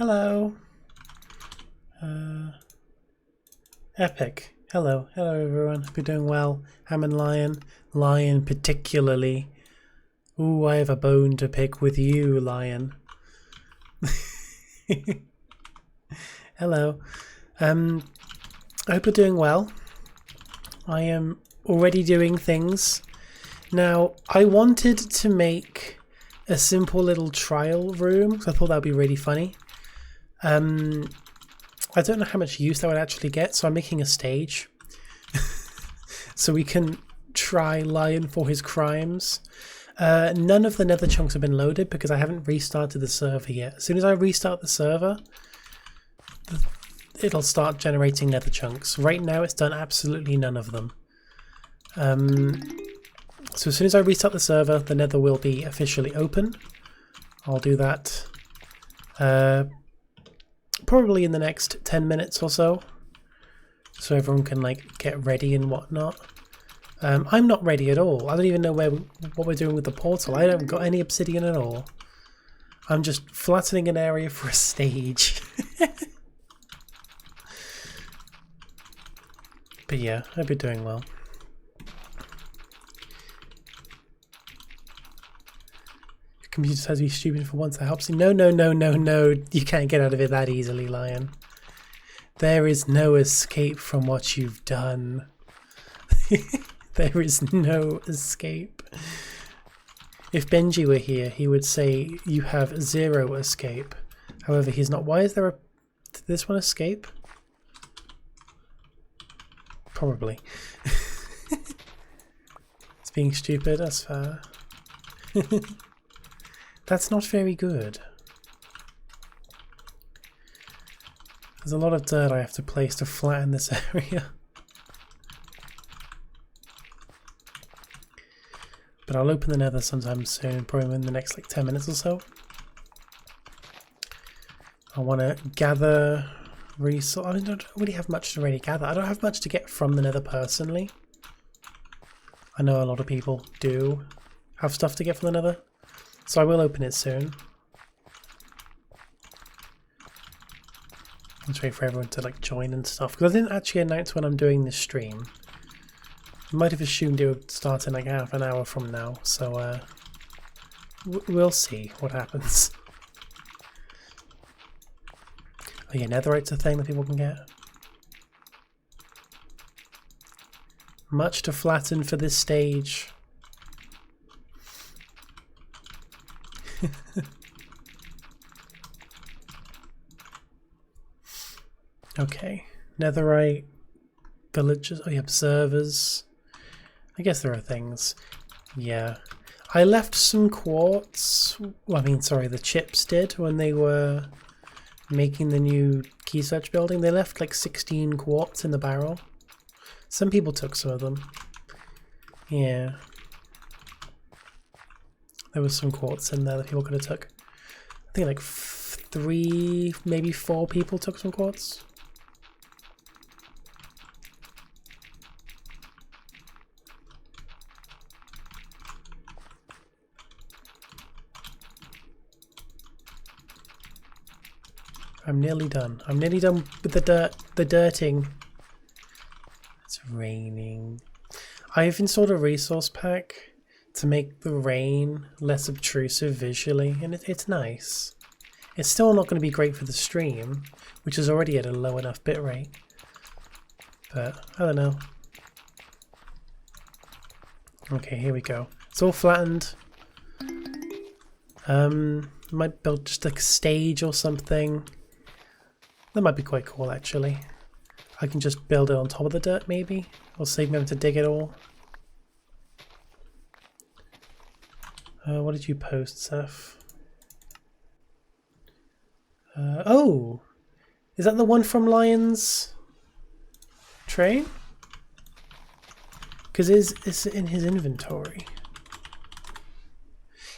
Hello. Epic. Hello. Hello everyone. Hope you're doing well. Ham and Lion. Lion particularly. Ooh, I have a bone to pick with you, Lion. Hello. I hope you're doing well. I am already doing things. Now, I wanted to make a simple little trial room, because I thought that would be really funny. I don't know how much use that would actually get, so I'm making a stage. So we can try Lion for his crimes. None of the nether chunks have been loaded because I haven't restarted the server yet. As soon as I restart the server, it'll start generating nether chunks. Right now it's done absolutely none of them. So as soon as I restart the server, the nether will be officially open. I'll do that probably in the next 10 minutes or so. So everyone can like get ready and whatnot. I'm not ready at all. I don't even know what we're doing with the portal. I haven't got any obsidian at all. I'm just flattening an area for a stage. But yeah, I hope you're doing well. Your computer decides to be stupid for once, that helps you. No, no, no, no, no. You can't get out of it that easily, Lion. There is no escape from what you've done. There is no escape. If Benji were here, he would say you have zero escape. However, he's not. Why is there a... Did this one escape? Probably. It's being stupid, that's fair. That's not very good. There's a lot of dirt I have to place to flatten this area. But I'll open the nether sometime soon, probably in the next like 10 minutes or so. I want to gather resources. I don't really have much to really gather. I don't have much to get from the nether personally. I know a lot of people do have stuff to get from the nether, so I will open it soon. Let's wait for everyone to like join and stuff, because I didn't actually announce when I'm doing this stream. I might have assumed it would start in like half an hour from now, so we'll see what happens. Oh yeah, netherite's a thing that people can get. Much to flatten for this stage. Okay, netherite, villages, oh yeah, observers. I guess there are things. Yeah. I left some quartz. Well, I mean, sorry, the chips did when they were making the new key search building. They left like 16 quartz in the barrel. Some people took some of them. Yeah. There was some quartz in there that people could have took. I think like 3, maybe 4 people took some quartz. I'm nearly done. I'm nearly done with the dirting. It's raining. I've installed a resource pack to make the rain less obtrusive visually, and it's nice. It's still not going to be great for the stream, which is already at a low enough bitrate. But, I don't know. Okay, here we go. It's all flattened. Might build just like a stage or something. That might be quite cool, actually. I can just build it on top of the dirt, maybe? Or save me having to dig it all. What did you post, Seth? Oh! Is that the one from Lion's train? Because it's in his inventory.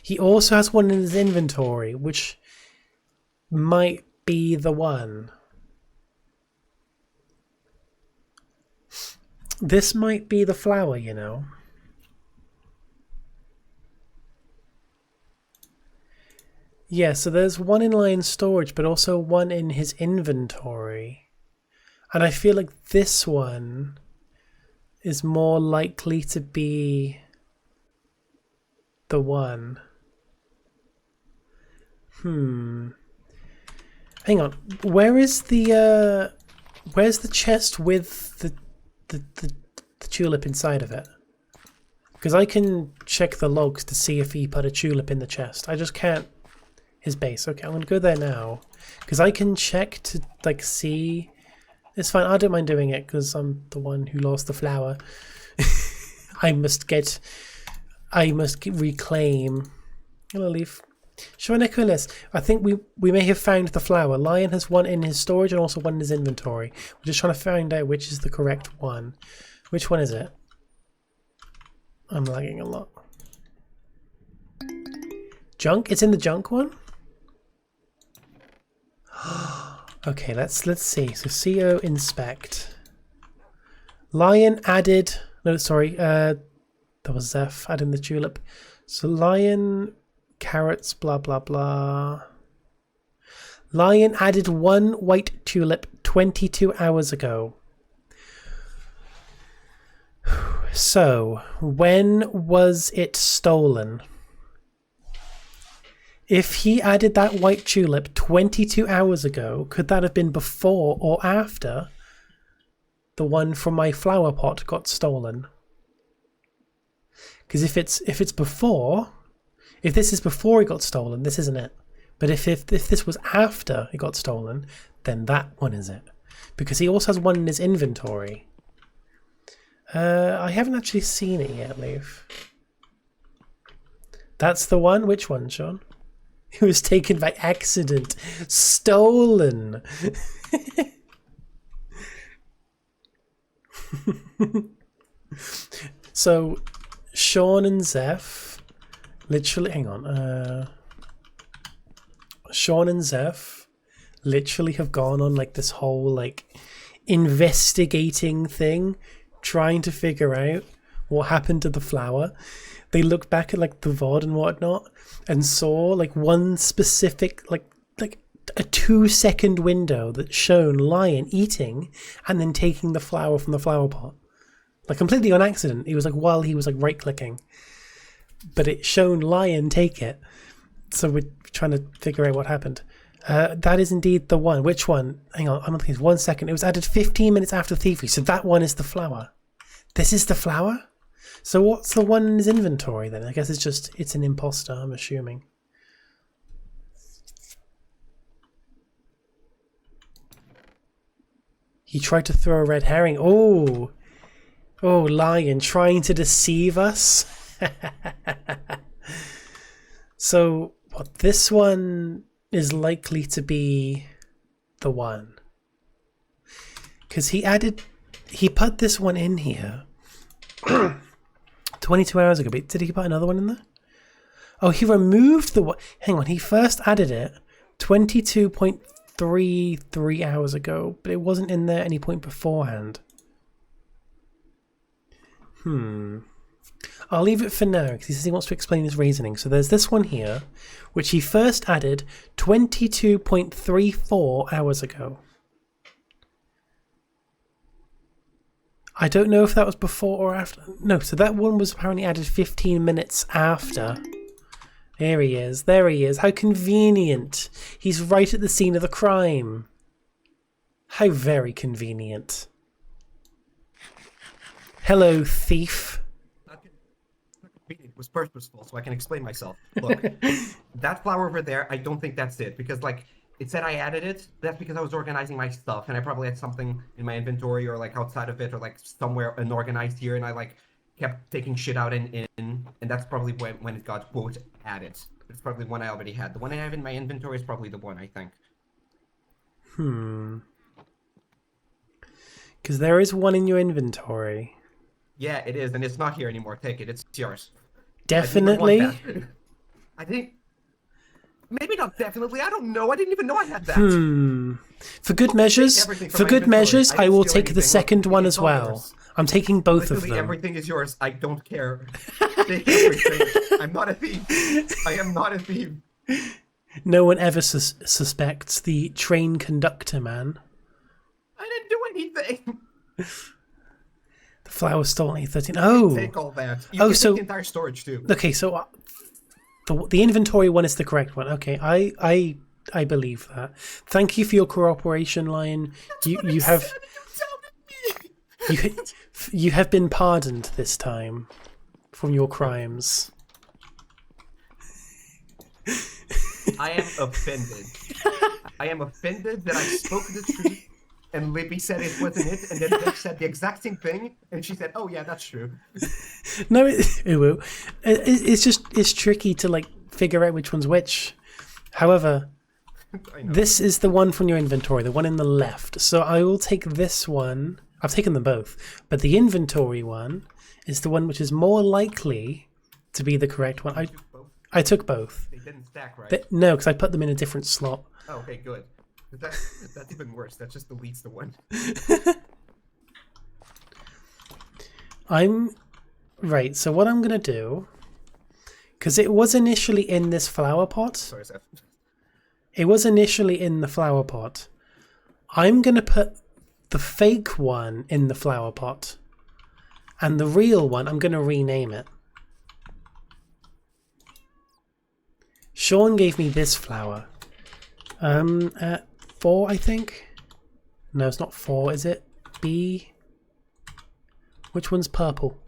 He also has one in his inventory, which might be the one. This might be the flower, you know. Yeah, so there's one in Lion's storage, but also one in his inventory. And I feel like this one is more likely to be the one. Hang on. Where's the chest with the tulip inside of it? Because I can check the logs to see if he put a tulip in the chest. I just can't. His base. Okay, I'm gonna go there now because I can check to like see. It's fine. I don't mind doing it because I'm the one who lost the flower. I must reclaim. Hello, Leaf. Show Nicholas. I think we may have found the flower. Lion has one in his storage and also one in his inventory. We're just trying to find out which is the correct one. Which one is it? I'm lagging a lot. Junk? It's in the junk one? Okay, let's see. So CO inspect. Lion added. No, sorry. That was Zeph adding the tulip. So lion, carrots, blah blah blah. Lion added one white tulip 22 hours ago. So when was it stolen? If he added that white tulip 22 hours ago, could that have been before or after the one from my flower pot got stolen? Because if it's before, if this is before it got stolen, this isn't it. But if this was after it got stolen, then that one is it. Because he also has one in his inventory. I haven't actually seen it yet, Leaf. That's the one? Which one, Sean? It was taken by accident. Stolen. So, Sean and Zeph literally... Hang on. Sean and Zeph literally have gone on like this whole like investigating thing, trying to figure out what happened to the flower. They looked back at like the VOD and whatnot and saw like one specific like a 2-second window that shown Lion eating and then taking the flower from the flower pot. Like completely on accident. He was like while he was like right clicking. But it shown Lion take it. So we're trying to figure out what happened. That is indeed the one. Which one? Hang on, I'm thinking 1 second. It was added 15 minutes after thievery. So that one is the flower. This is the flower? So what's the one in his inventory then? I guess it's an imposter, I'm assuming. He tried to throw a red herring. Oh, Lion trying to deceive us. So what? This one is likely to be the one. Because he put this one in here 22 hours ago, but did he put another one in there? Oh, he removed the one. Hang on, he first added it 22.33 hours ago, but it wasn't in there any point beforehand. I'll leave it for now because he says he wants to explain his reasoning. So there's this one here, which he first added 22.34 hours ago. I don't know if that was before or after. No, so that one was apparently added 15 minutes after. There he is. There he is. How convenient. He's right at the scene of the crime. How very convenient. Hello, thief. It was purposeful, so I can explain myself. Look, that flower over there, I don't think that's it. Because, like, it said I added it. That's because I was organizing my stuff, and I probably had something in my inventory or, like, outside of it or, like, somewhere unorganized here, and I, like, kept taking shit out and that's probably when it got, quote, added. It's probably one I already had. The one I have in my inventory is probably the one, I think. Because there is one in your inventory. Yeah, it is, and it's not here anymore. Take it. It's yours. Definitely? I think... Maybe not definitely. I don't know. I didn't even know I had that. For good measures, I will take the second one as well. Yours. I'm taking both of them. Everything is yours. I don't care. Take everything. I'm not a thief. I am not a thief. No one ever suspects the train conductor man. I didn't do anything. The flower stolen 13. Oh! Take all that. You can take the entire storage too. Okay, so the inventory one is the correct one. Okay, I believe that. Thank you for your cooperation, Lion. You have you have been pardoned this time from your crimes. I am offended. I am offended that I spoke the truth and Libby said it wasn't it, and then Deb said the exact same thing, and she said, "Oh yeah, that's true." No, it's tricky to like figure out which one's which. However, this is the one from your inventory, the one in the left. So I will take this one. I've taken them both, but the inventory one is the one which is more likely to be the correct one. I took both. They didn't stack, right? No, because I put them in a different slot. Oh, okay, good. That's even worse. That just deletes the one. Right, so what I'm going to do, because it was initially in this flower pot. Sorry, Seth. It was initially in the flower pot. I'm going to put the fake one in the flower pot. And the real one, I'm going to rename it. Sean gave me this flower. At 4, I think? No, it's not 4, is it? B? Which one's purple?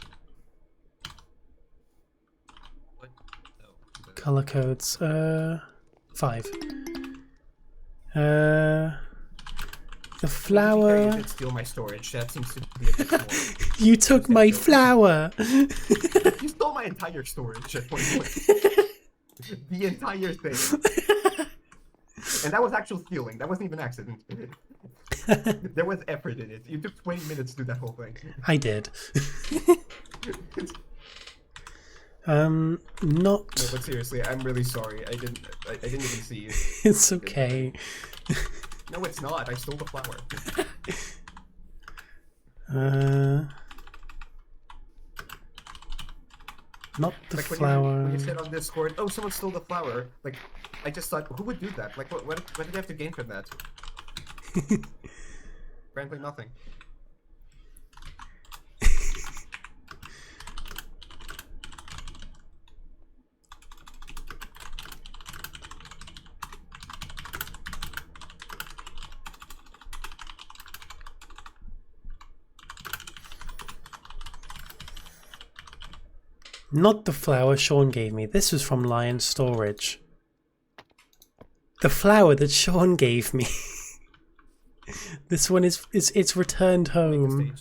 What? Oh, Color codes. 5. The flower. You did steal my storage. That seems to be a bit more. You took my flower. You stole my entire storage at one point. The entire thing. And that was actual stealing. That wasn't even accident. There was effort in it. You took 20 minutes to do that whole thing. I did. Not. No, but seriously, I'm really sorry. I didn't even see you. It's okay. No, it's not. I stole the flower. Not the like flower. When you said on Discord, "Oh, someone stole the flower," like I just thought, who would do that? Like, what did they have to gain from that? Frankly, nothing. Not the flower Sean gave me. This was from Lion Storage. The flower that Sean gave me. This one is it's returned home.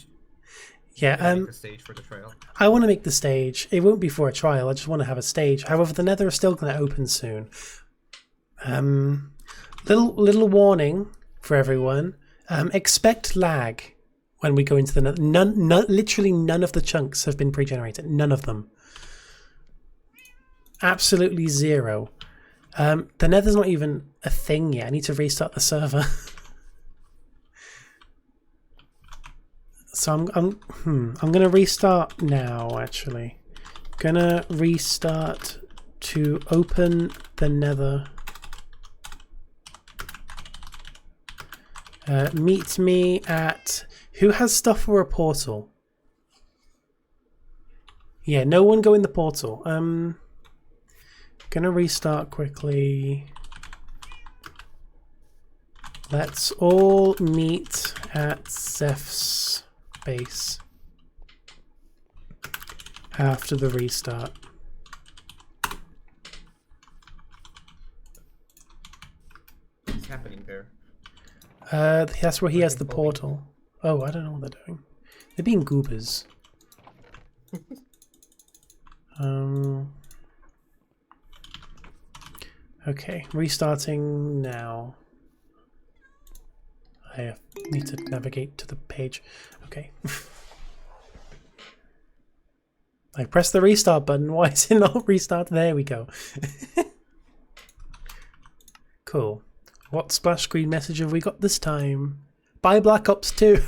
Yeah, make the stage for the trail. I want to make the stage. It won't be for a trial. I just want to have a stage. However, the Nether is still going to open soon. Little warning for everyone. Expect lag when we go into the Nether. Literally none of the chunks have been pre-generated. None of them. Absolutely zero. The Nether's not even a thing yet. I need to restart the server. So I'm gonna restart now. Actually, gonna restart to open the Nether. Meet me at who has stuff for a portal. Yeah, no one go in the portal. Gonna restart quickly. Let's all meet at Zeph's base after the restart. What's happening there? That's where he has the portal. Oh, I don't know what they're doing. They're being goobers. Okay, restarting now. I need to navigate to the page. Okay. I pressed the restart button. Why is it not restart? There we go. Cool. What splash screen message have we got this time? Buy Black Ops 2.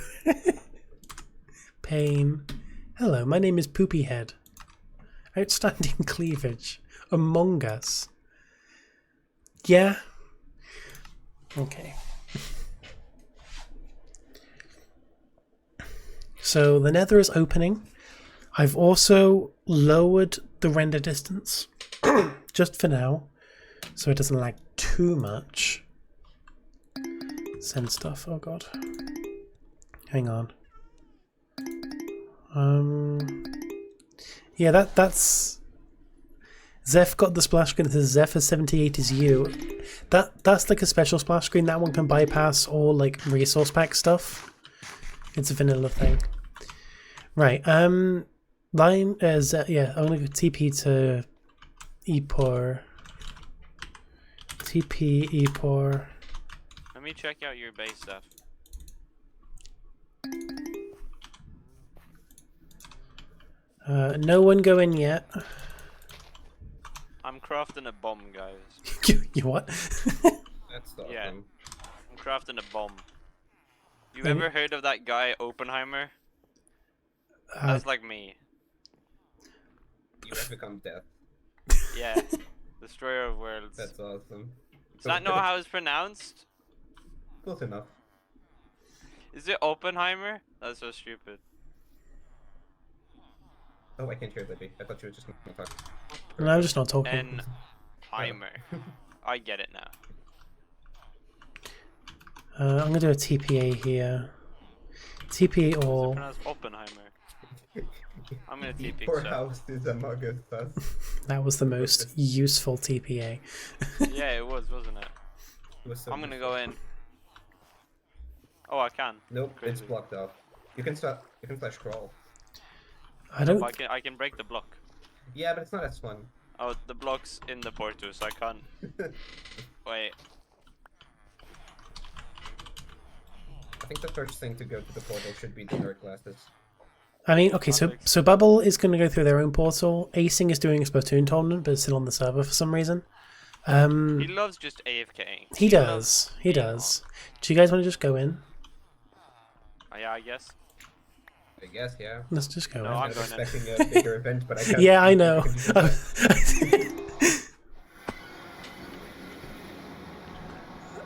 Pain. Hello, my name is Poopyhead. Outstanding cleavage. Among Us. Yeah. Okay. So the Nether is opening. I've also lowered the render distance just for now, so it doesn't lag too much. Send stuff. Oh god. Hang on. Yeah, that's Zeph got the splash screen that says Zephyr 78 is you. That's like a special splash screen. That one can bypass all like resource pack stuff. It's a vanilla thing. Right. Line yeah, I'm gonna go TP to Epor. TP Epor. Let me check out your base stuff. No one go in yet. I'm crafting a bomb, guys. You what? That's awesome. Yeah. I'm crafting a bomb. You ever heard of that guy Oppenheimer? That's like me. You have become death. Yeah. Destroyer of worlds. That's awesome. Does that know how it's pronounced? Close enough. Is it Oppenheimer? That's so stupid. Oh, I can't hear Libby. I thought you were just gonna talk. No, I'm just not talking. Heimer. I get it now. I'm gonna do a TPA here. TPA Is it all. pronounced Oppenheimer? I'm gonna TP Poor so. house is among us. That was the most useful TPA. Yeah, it was, wasn't it? It was so I'm gonna useful. go in. Oh, I can. Nope, Crazy. it's blocked off. You can start. You can flash crawl. I don't. I can break the block. Yeah, but it's not as fun. Oh, the block's in the portal, so I can't. Wait. I think the first thing to go to the portal should be the dark glasses. I mean, okay, so Bubble is going to go through their own portal. Acing is doing a Splatoon tournament, but it's still on the server for some reason. He loves just AFKing. He does. He does. Do you guys want to just go in? Yeah, I guess. I guess, yeah. Let's just go No, in. I'm I was going in. expecting a bigger event, but I can't. Yeah, I know.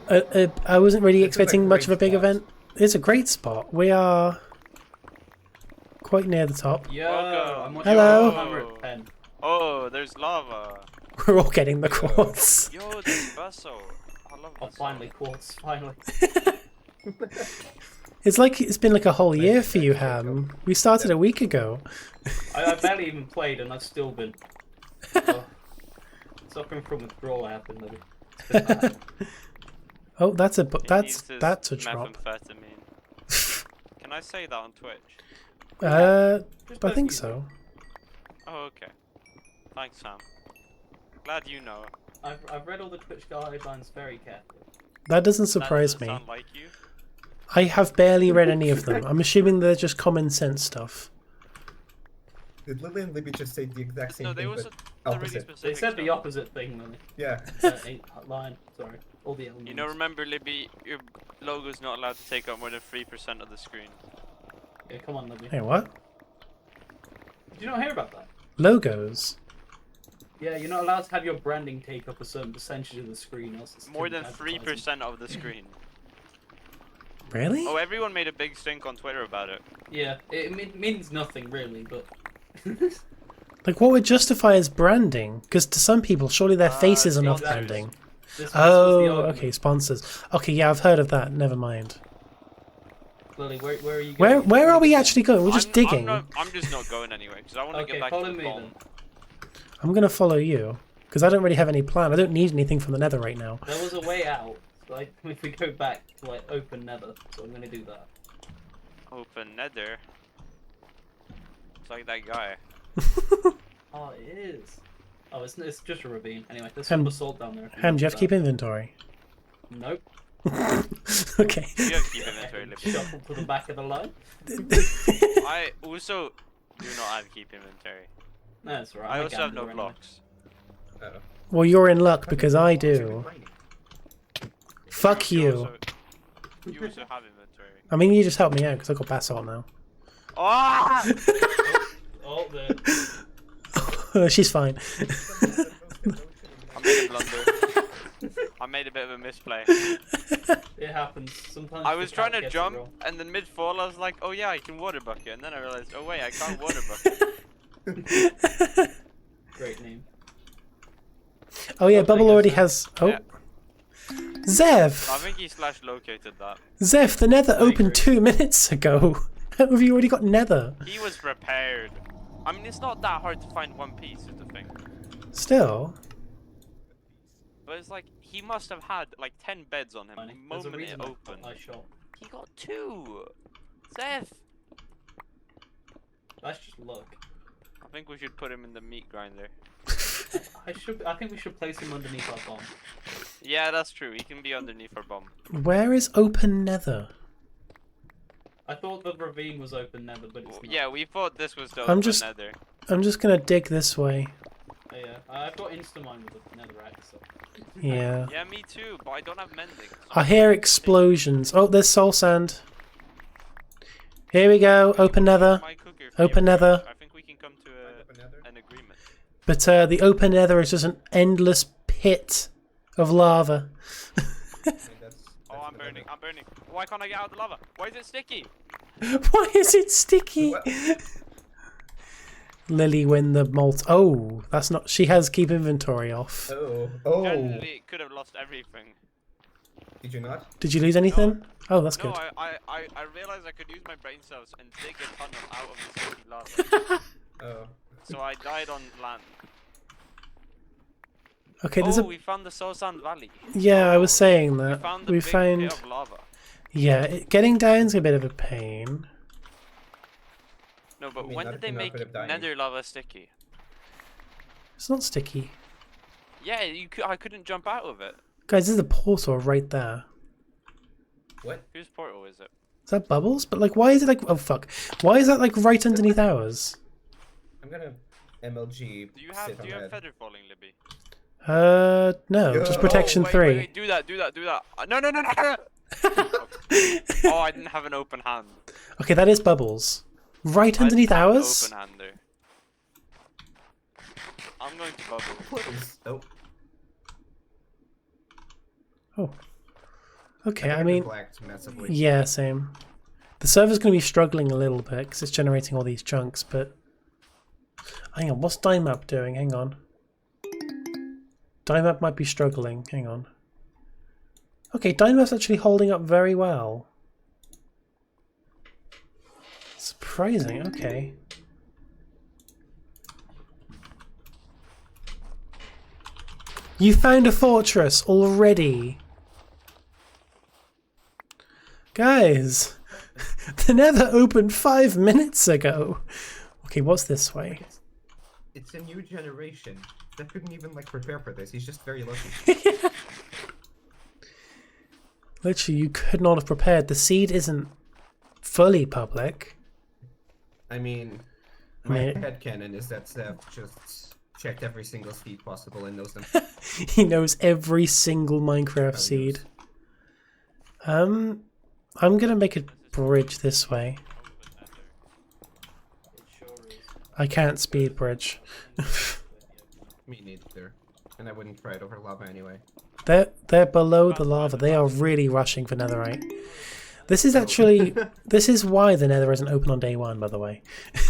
I wasn't really This is a expecting much of a great big spot. event. It's a great spot. We are quite near the top. Yo, Welcome. I'm watching Hello. Hammer at 10. Oh, there's lava. We're all getting the quartz. Yo, there's Vessel. I love Oh, Vessel. finally, quartz, finally. It's like it's been like a whole year for you, Ham. We started a week ago. I barely even played and I've still been suffering from withdrawal happened. It's been bad. Oh, that's a He that's needs his that's a drop. methamphetamine. Can I say that on Twitch? Just I don't think use so. Oh, okay. Thanks, Sam. Glad you know. I've read all the Twitch guidelines very carefully. That doesn't That surprise doesn't me. sound like you. I have barely read any of them. I'm assuming they're just common sense stuff. Did Lily and Libby just say the exact same No, they thing, also but the really opposite? specific They said the stuff. opposite thing, Lily. Yeah. Line, sorry. All the elements. You know, remember, Libby, your logo's not allowed to take up more than 3% of the screen. Yeah, come on, Lily. Hey, what? Did you not hear about that? Logos? Yeah, you're not allowed to have your branding take up a certain percentage of the screen, else it's More than advertising. 3% of the screen. Really? Oh, everyone made a big stink on Twitter about it. Yeah, it means nothing really, but Like, what would justify as branding? Because to some people, surely their faces are not sponsors. branding. this was Oh, the argument. okay, sponsors. Okay, yeah, I've heard of that. Never mind. Lily, where are you going? Where are we actually going? We're just digging. I'm just not going anywhere because I want to Okay, get back follow to the me bomb. then. I'm gonna follow you because I don't really have any plan. I don't need anything from the Nether right now. There was a way out. Like if we go back to like open Nether, so I'm gonna do that. Open Nether. It's like that guy. Oh, it is. Oh, it's just a ravine. Anyway, there's Ham- some basalt down there. if you Ham, do you want have to keep that. inventory? Nope. Okay. You have to keep inventory, Libby. Shuffle to the back of the line. I also do not have keep inventory. No, that's right. I I'm a also have no gambler blocks. Uh-oh. Well, you're in luck because I do. Fuck you. You also have inventory. I mean, you just helped me out because I got basalt now. Ah! Anyway. Oh, there. She's fine. I made a blunder. made a bit of a misplay. It happens. Sometimes I the was cat trying to gets it jump, wrong. and then mid-fall I was like, oh yeah, I can water bucket. And then I realized, oh wait, I can't water bucket. Great name. Oh yeah, Oh, there you Bubble go, already Sam. has. Oh, Yeah. I Zev. think he slash located that. Zev, the Nether I opened agree. 2 minutes ago. How have you already got Nether? He was prepared. I mean, it's not that hard to find one piece, is the thing. Still. But it's like, he must have had like 10 beds on him the There's a moment it reason opened. I shot. He got 2! Seth! That's just luck. I think we should put him in the meat grinder. I think we should place him underneath our bomb. Yeah, that's true. He can be underneath our bomb. Where is open Nether? I thought the ravine was open Nether, but it's not. Yeah, we thought this was the I'm open just- nether. I'm just gonna dig this way. Oh, yeah, I've got Instamine with the netherrack, so. Yeah. Yeah, me too, but I don't have mending. I hear explosions. Oh, there's soul sand. Here we go. Open Nether. My cooker for Open you, Nether. I think we can come to an agreement. But the open Nether is just an endless pit of lava. Oh, I'm burning. I'm burning. Why can't I get out of the lava? Why is it sticky? Why is it sticky? What? Lily win the malt. Oh, that's not. She has keep inventory off. Oh. Generally, could have lost everything. Did you not? Did you lose anything? Oh, that's No, good. I realized I could use my brain cells and dig a tunnel out of the sticky lava. Oh. So I died on land. Okay, there's Oh, a. we found the Sosan Valley. Yeah, I was saying We that. found the We big found. pit of lava. Yeah, getting down's a bit of a pain. No, but I mean, when not did if they you're not make good at dying. nether lava sticky? It's not sticky. Yeah, I couldn't jump out of it. Guys, there's a portal right there. What? Whose portal is it? Is that bubbles? But like, why is it like? Oh fuck! Why is that like right underneath ours? I'm gonna MLG. Do you have sit on that. feather falling, Libby? No, Yeah. just protection Oh, wait, 3. Wait, wait, do that. No, no, no, no. Oh, I didn't have an open hand. Okay, that is bubbles. Right I underneath didn't have an ours. Open hander. I'm going to bubble. What is? Oh. Oh. Okay, I I've mean, blacked massively. yeah, same. The server's going to be struggling a little bit because it's generating all these chunks, but... Hang on, what's Dymap doing? Hang on. Dymap might be struggling. Hang on. Okay, Dymap's actually holding up very well. Surprising, okay. You found a fortress already! Guys! The Nether opened 5 minutes ago! Okay, what's this way? It's a new generation that couldn't even like prepare for this. He's just very lucky. Literally, you could not have prepared. The seed isn't fully public. I mean, my Yeah. headcanon is that Seth just checked every single seed possible and knows them. He knows every single Minecraft Oh, seed. I'm gonna make a bridge this way. It sure is. I can't speed bridge. Me neither. And I wouldn't try it over lava anyway. They're below the lava. They are really rushing for netherite. This is actually this is why the nether isn't open on day 1, by the way.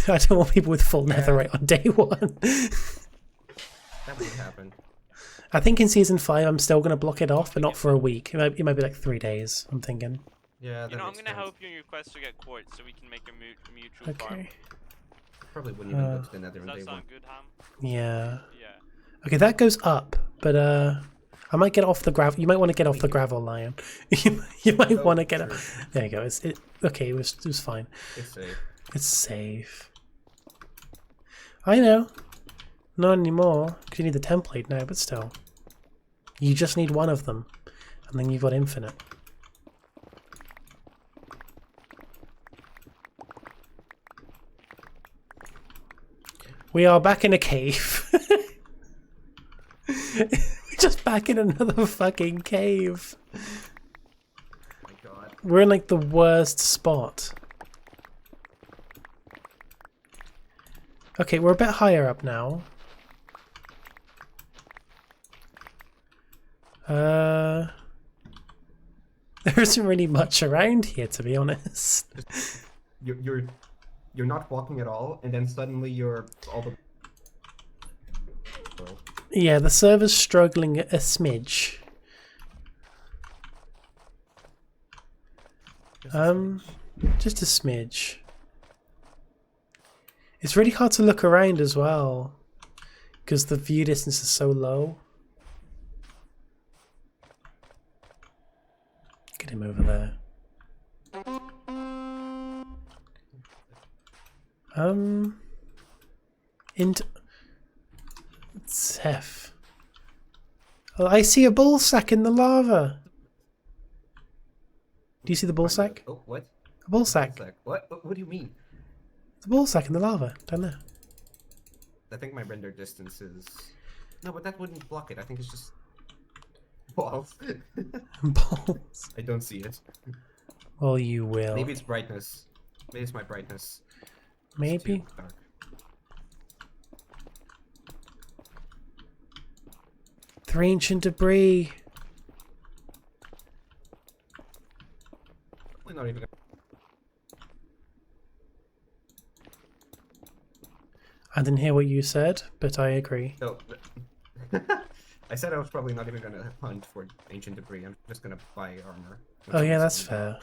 I don't want people with full netherite on day 1. That would happen. I think in season 5 I'm still gonna block it off, but not for a week. It might be like 3 days, I'm thinking. Yeah, that You know, I'm makes gonna sense. help you in your quest to get quartz so we can make a mutual farm. Okay. Probably wouldn't even go to the nether Does on that day sound one. good, Ham? Yeah. Yeah. Okay, that goes up, but I might get off the gravel. You might want to get off the gravel, Lion. you might Oh, want to get sure. There you go. Okay. It was fine. It's safe. It's safe. I know. Not anymore, because you need the template now, but still. You just need one of them, and then you've got infinite. We are back in a cave. We're just back in another fucking cave. Oh my god. We're in like the worst spot. Okay, we're a bit higher up now. There isn't really much around here, to be honest. You're not walking at all, and then suddenly you're all the. Yeah, the server's struggling a smidge. Just a smidge. It's really hard to look around as well, because the view distance is so low. Get him over there. Into Zeph. Oh, I see a ball sack in the lava. Do you see the ball sack? Oh, what? A ball sack. What? What do you mean? The ball sack in the lava. Down there. I think my render distance is. No, but that wouldn't block it. I think it's just balls. Balls. I don't see it. Well, you will. Maybe it's brightness. Maybe it's my brightness. It's Maybe. too dark. Three ancient debris. Probably not even. I didn't hear what you said, but I agree. No. I said I was probably not even gonna hunt for ancient debris. I'm just gonna buy armor. Oh yeah, that's fair.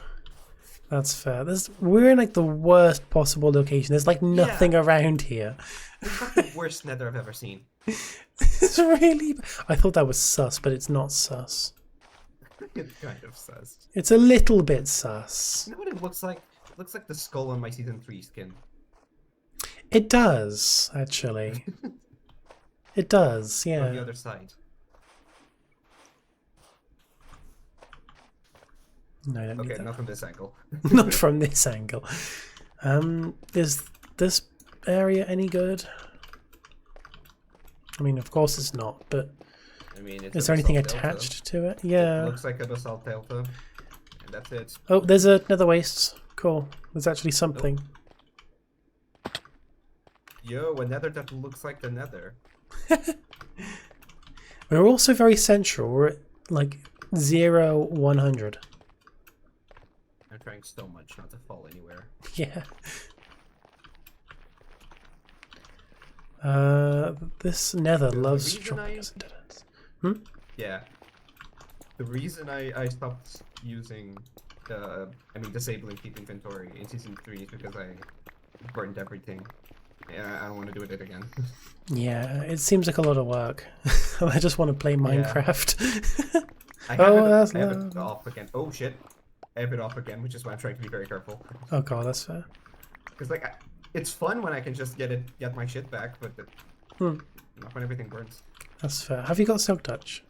That's fair. We're in like the worst possible location. There's like nothing around here. It's not the worst nether I've ever seen. It's really. I thought that was sus, but it's not sus. It's kind of sus. It's a little bit sus. You know what it looks like? It looks like the skull on my season 3 skin. It does, actually. It does, On the yeah. other side. No, I don't need Okay, that. not from this angle. Not from this angle. Is this area any good? I mean, of course it's not, but I mean, it's is a there anything basalt delta. attached to it? It Yeah. looks like a basalt delta, and that's it. Oh, there's a nether waste. Cool. There's actually something. Yo, a nether that looks like the nether. We're also very central. We're at like 0, 100. I'm trying so much not to fall anywhere. Yeah. This nether The loves reason dropping I- us into dead. Yeah. The reason I stopped using disabling keep inventory in season 3 is because I burned everything. Yeah, I don't want to do it again. Yeah, it seems like a lot of work. I just want to play Minecraft. I have, Oh, it, that's I have it low. off again. Oh shit. I have it off again, which is why I'm trying to be very careful. Oh god, that's fair. Because like, it's fun when I can just get my shit back, but not when everything burns. That's fair. Have you got Silk Touch?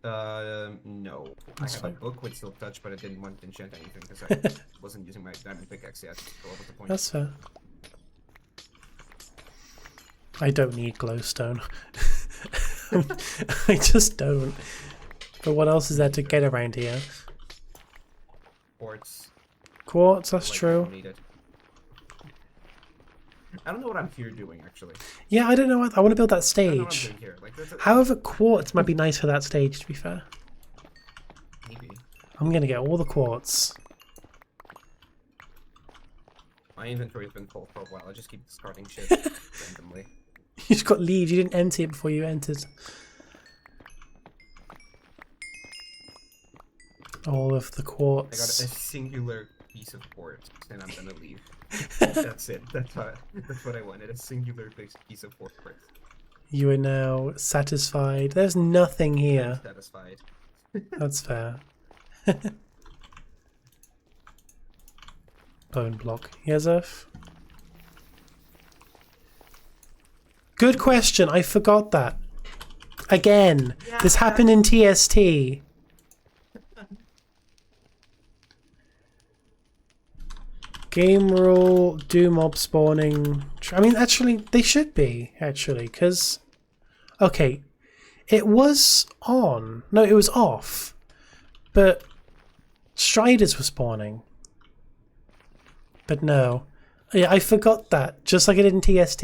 No. That's I have fine. a book with Silk Touch, but I didn't want to enchant anything because I wasn't using my diamond pickaxe yet. So what was the point? That's fair. I don't need glowstone. I just don't. But what else is there to get around here? Quartz. Quartz, that's Like, I true. don't need it. I don't know what I'm here doing actually. Yeah, I don't know. I want to build that I don't know what I'm stage. doing here. Like, However, quartz might be nice for that stage, to be fair. maybe. I'm going to get all the quartz. My inventory's been full for a while. I just keep discarding shit randomly. You just got leaves. You didn't empty it before you entered. All of the I got a quartz. singular piece of quartz, and I'm gonna leave. That's it. That's what I wanted. A singular piece of quartz. You are now satisfied. There's nothing I'm here. satisfied. That's fair. Bone block. Yezef? Good question. I forgot that. Again. This happened in TST. Game rule, do mob spawning. I mean, actually, they should be, actually, because... Okay, it was on. No, it was off. But Striders were spawning. But no. Yeah, I forgot that, just like I did in TST.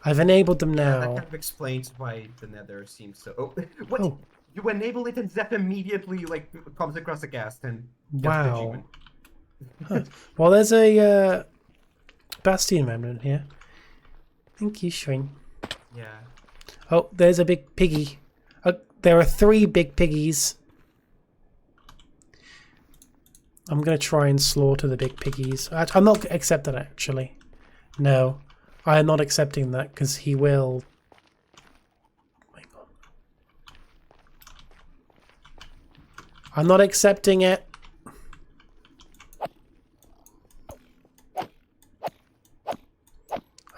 I've enabled them That now. kind of explains why the Nether seems so. Oh, what? Oh. You enable it and Zeph immediately like comes across a ghast and gets the Wow. achievement. Huh. Well, there's a Bastion member here. Thank you, Shrine. Yeah. Oh, there's a big piggy. There are 3 big piggies. I'm going to try and slaughter the big piggies. I'm not accepting that, actually. No. I am not accepting that because he will... Hang on. I'm not accepting it.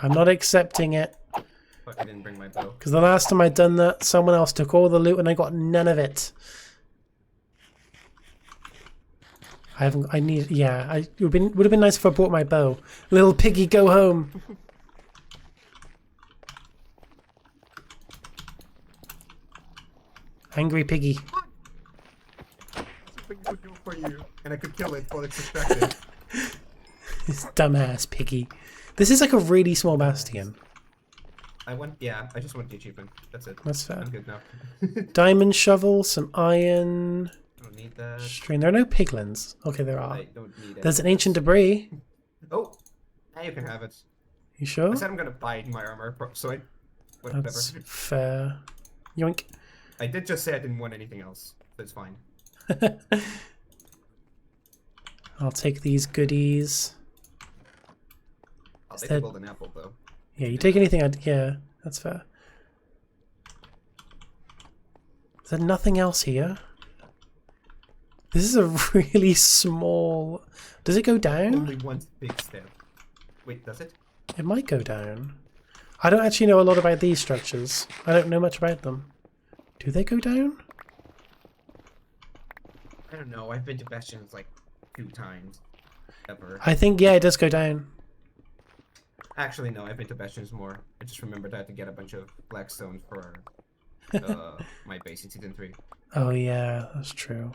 I'm not accepting it. Fuck, I didn't bring my bow. Because the last time I'd done that, someone else took all the loot and I got none of it. I need, yeah, it would have been nice if I brought my bow. Little piggy, go home. Angry piggy. Something could do for you, and I could kill it while it's distracted. This dumbass piggy. This is like a really small bastion. Yeah, I just want the achievement. That's it. That's fair. I'm good now. Diamond shovel, some iron. I don't need that. String. There are no piglins. Okay, there are. I don't need it. There's an ancient debris. Oh, now you can have it. You sure? I said I'm gonna buy my armor, so whatever. That's fair. Yoink. I did just say I didn't want anything else. That's fine. I'll take these goodies. I'll Is take there- a golden apple though. Yeah, you take anything yeah, that's fair. Is there nothing else here? This is a really small... Does it go down? Only one big step. Wait, does it? It might go down. I don't actually know a lot about these structures. I don't know much about them. Do they go down? I don't know. I've been to Bastions like 2 times. Ever. I think, yeah, it does go down. Actually, no. I've been to Bastions more. I just remembered I had to get a bunch of blackstone for my base in season 3. Oh yeah, that's true.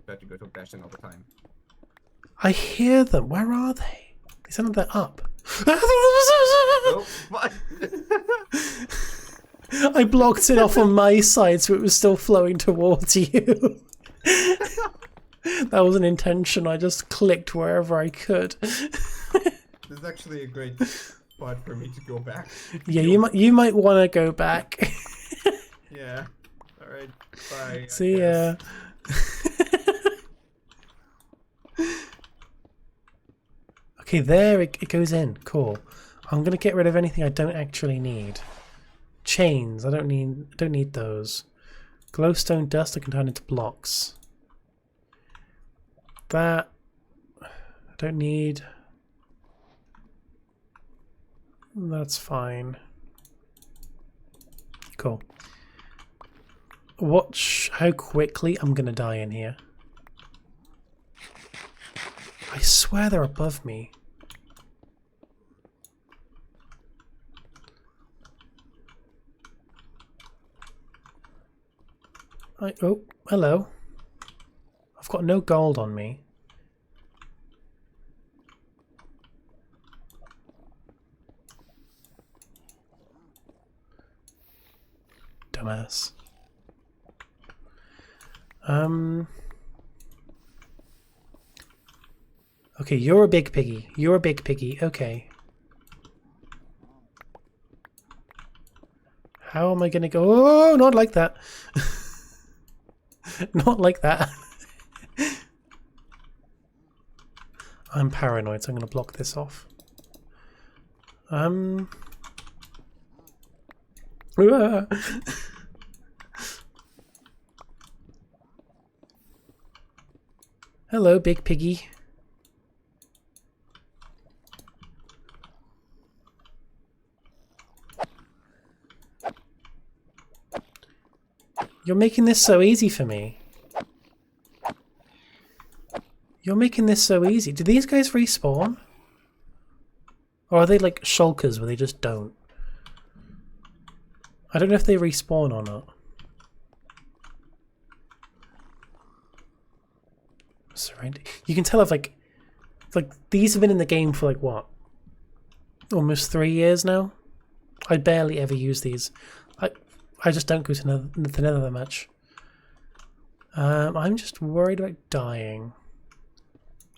I had to go to a Bastion all the time. I hear them. Where are they? They sound like they're up. Oh, what? I blocked it off on my side so it was still flowing towards you. That wasn't intention. I just clicked wherever I could. This is actually a great spot for me to go back. Yeah, you might want to go back. Yeah. All right. Bye. I See guess. ya. Okay, there it goes in. Cool. I'm gonna get rid of anything I don't actually need. Chains. I don't need those. Glowstone dust I can turn into blocks. That I don't need. That's fine. Cool. Watch how quickly I'm gonna die in here. I swear they're above me. Oh, hello. I've got no gold on me. Dumbass. Okay, you're a big piggy. You're a big piggy. Okay. How am I gonna go? Oh, not like that. Not like that. I'm paranoid, so I'm gonna block this off. Hello, big piggy. You're making this so easy for me. You're making this so easy. Do these guys respawn? Or are they like shulkers where they just don't? I don't know if they respawn or not. Surrender. You can tell if like these have been in the game for like what? Almost 3 years now? I barely ever use these. I just don't go to the Nether that much. I'm just worried about dying.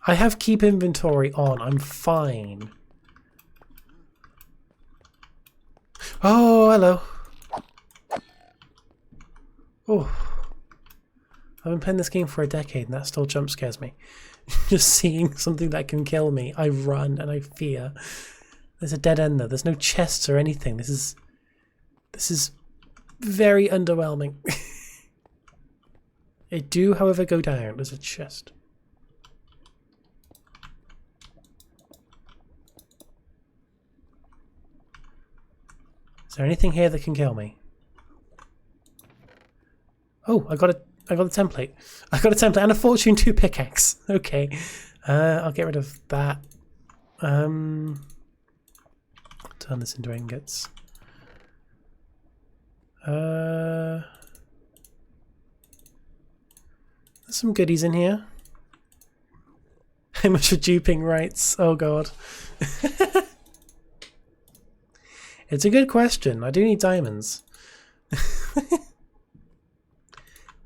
I have keep inventory on. I'm fine. Oh, hello. Oh. I've been playing this game for a decade and that still jump scares me. Just seeing something that can kill me, I run and I fear. There's a dead end there. There's no chests or anything. This is very underwhelming. I do, however, go down. There's a chest. Is there anything here that can kill me? Oh, I got a template. I got a template and a Fortune 2 pickaxe. Okay. I'll get rid of that. Turn this into ingots. There's some goodies in here. How much for duping rights? Oh god. It's a good question. I do need diamonds.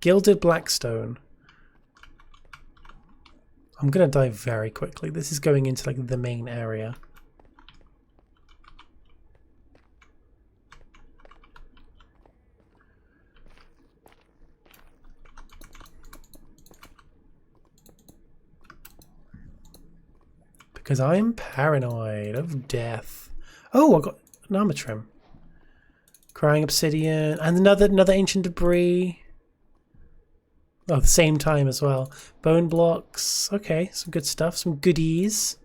Gilded blackstone. I'm gonna die very quickly. This is going into like the main area. Because I'm paranoid of death. Oh, I got an armor trim. Crying obsidian and another ancient debris. Oh, the same time as well. Bone blocks. Okay, some good stuff. Some goodies.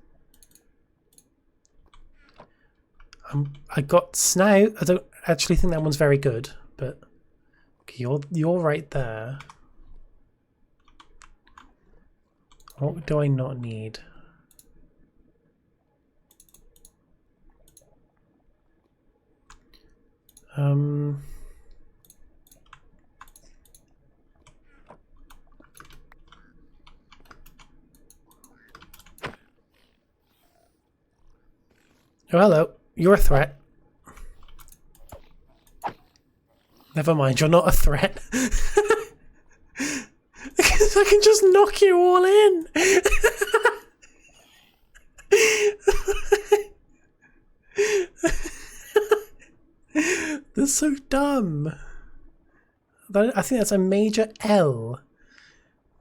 I got snout. I don't actually think that one's very good, but okay, you're right there. What do I not need? Oh, hello. You're a threat. Never mind, you're not a threat. Because I can just knock you all in. That's so dumb. I think that's a major L.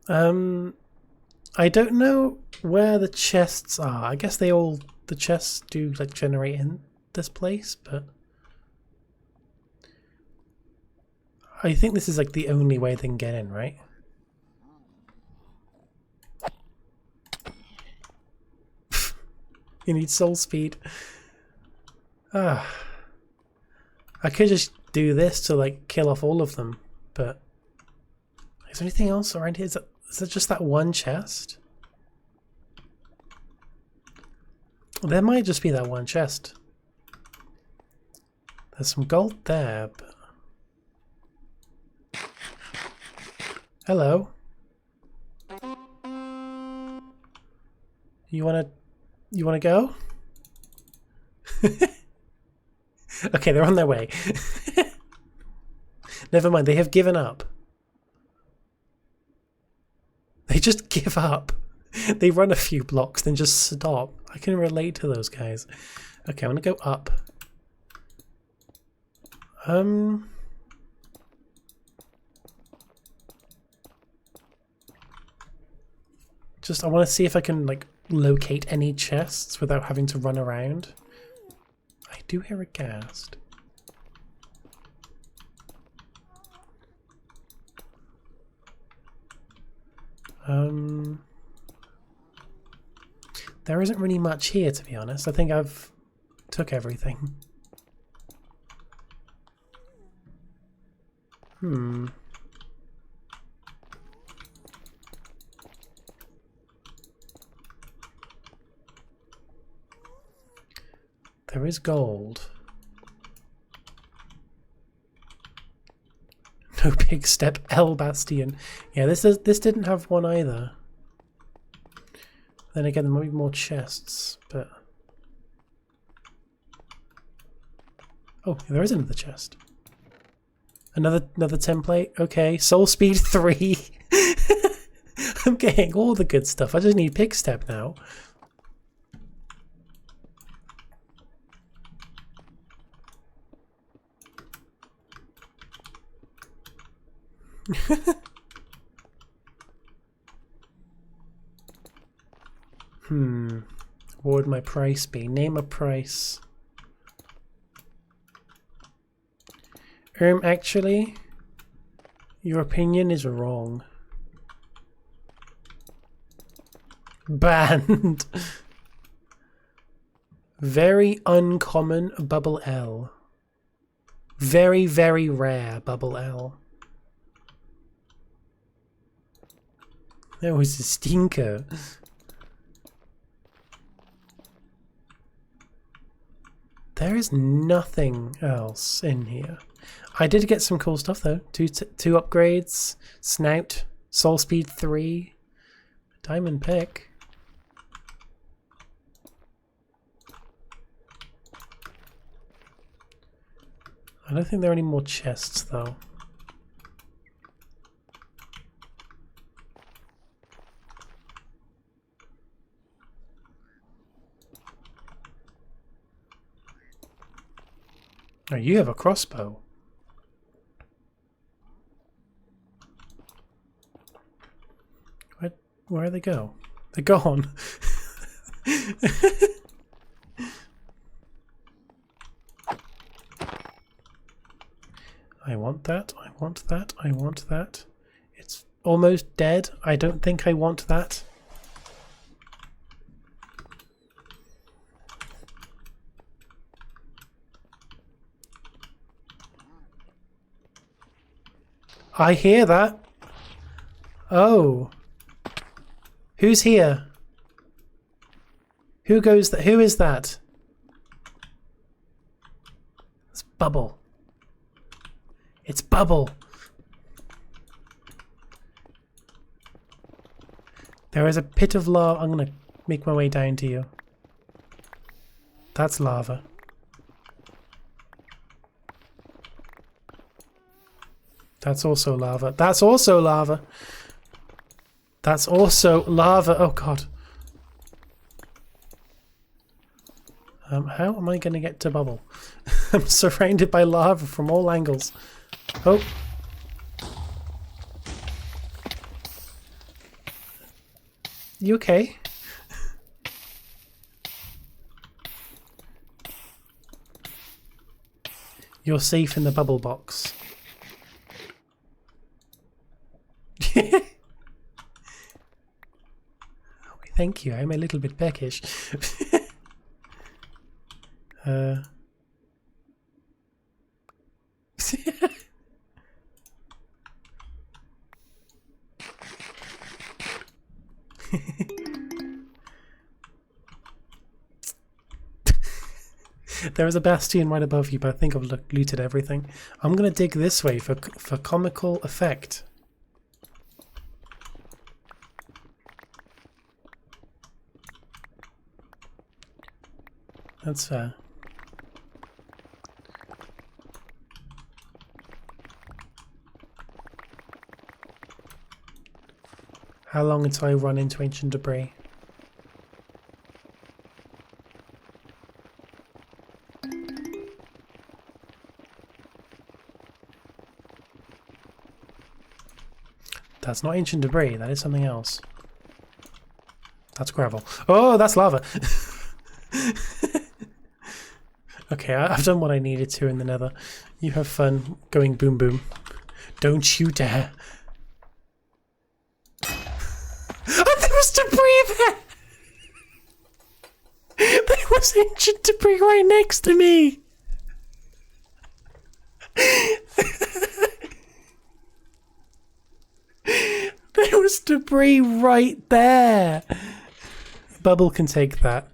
I don't know where the chests are. I guess the chests do like generate in this place, but I think this is like the only way they can get in, right? You need soul speed. I could just do this to like kill off all of them, but is there anything else around here? Is that just that one chest? There might just be that one chest. There's some gold there, but... Hello. You wanna go? Okay, they're on their way. Never mind, they have given up. They just give up. They run a few blocks, then just stop. I can relate to those guys. Okay, I'm gonna go up. I want to see if I can like locate any chests without having to run around. I do hear a ghast. There isn't really much here, to be honest. I think I've took everything. There is gold. No big step, L Bastion. Yeah, this didn't have one either. Then again, there might be more chests, but... Oh, there is another chest. Another template. Okay, soul speed 3. I'm getting all the good stuff. I just need pick step now. What would my price be? Name a price. Actually, your opinion is wrong. Banned. Very uncommon bubble L. Very, very rare bubble L. That was a stinker. There is nothing else in here. I did get some cool stuff though. Two upgrades, snout, soul speed 3, diamond pick. I don't think there are any more chests though. Oh, you have a crossbow. Where they go? They're gone. I want that. I want that. I want that. It's almost dead. I don't think I want that. I hear that. Oh. Who's here? Who goes that? Who is that? It's Bubble. It's Bubble. There is a pit of lava. I'm gonna make my way down to you. That's lava. That's also lava. That's also lava. That's also lava. Oh god. How am I going to get to Bubble? I'm surrounded by lava from all angles. Oh. You okay? You're safe in the bubble box. Thank you, I'm a little bit peckish. There is a bastion right above you, but I think I've looted everything. I'm gonna dig this way for comical effect. That's fair. How long until I run into ancient debris? That's not ancient debris, that is something else. That's gravel. Oh, that's lava! Okay, I've done what I needed to in the Nether. You have fun going boom boom. Don't you dare. Oh, there was debris there! There was ancient debris right next to me! There was debris right there! Bubble can take that.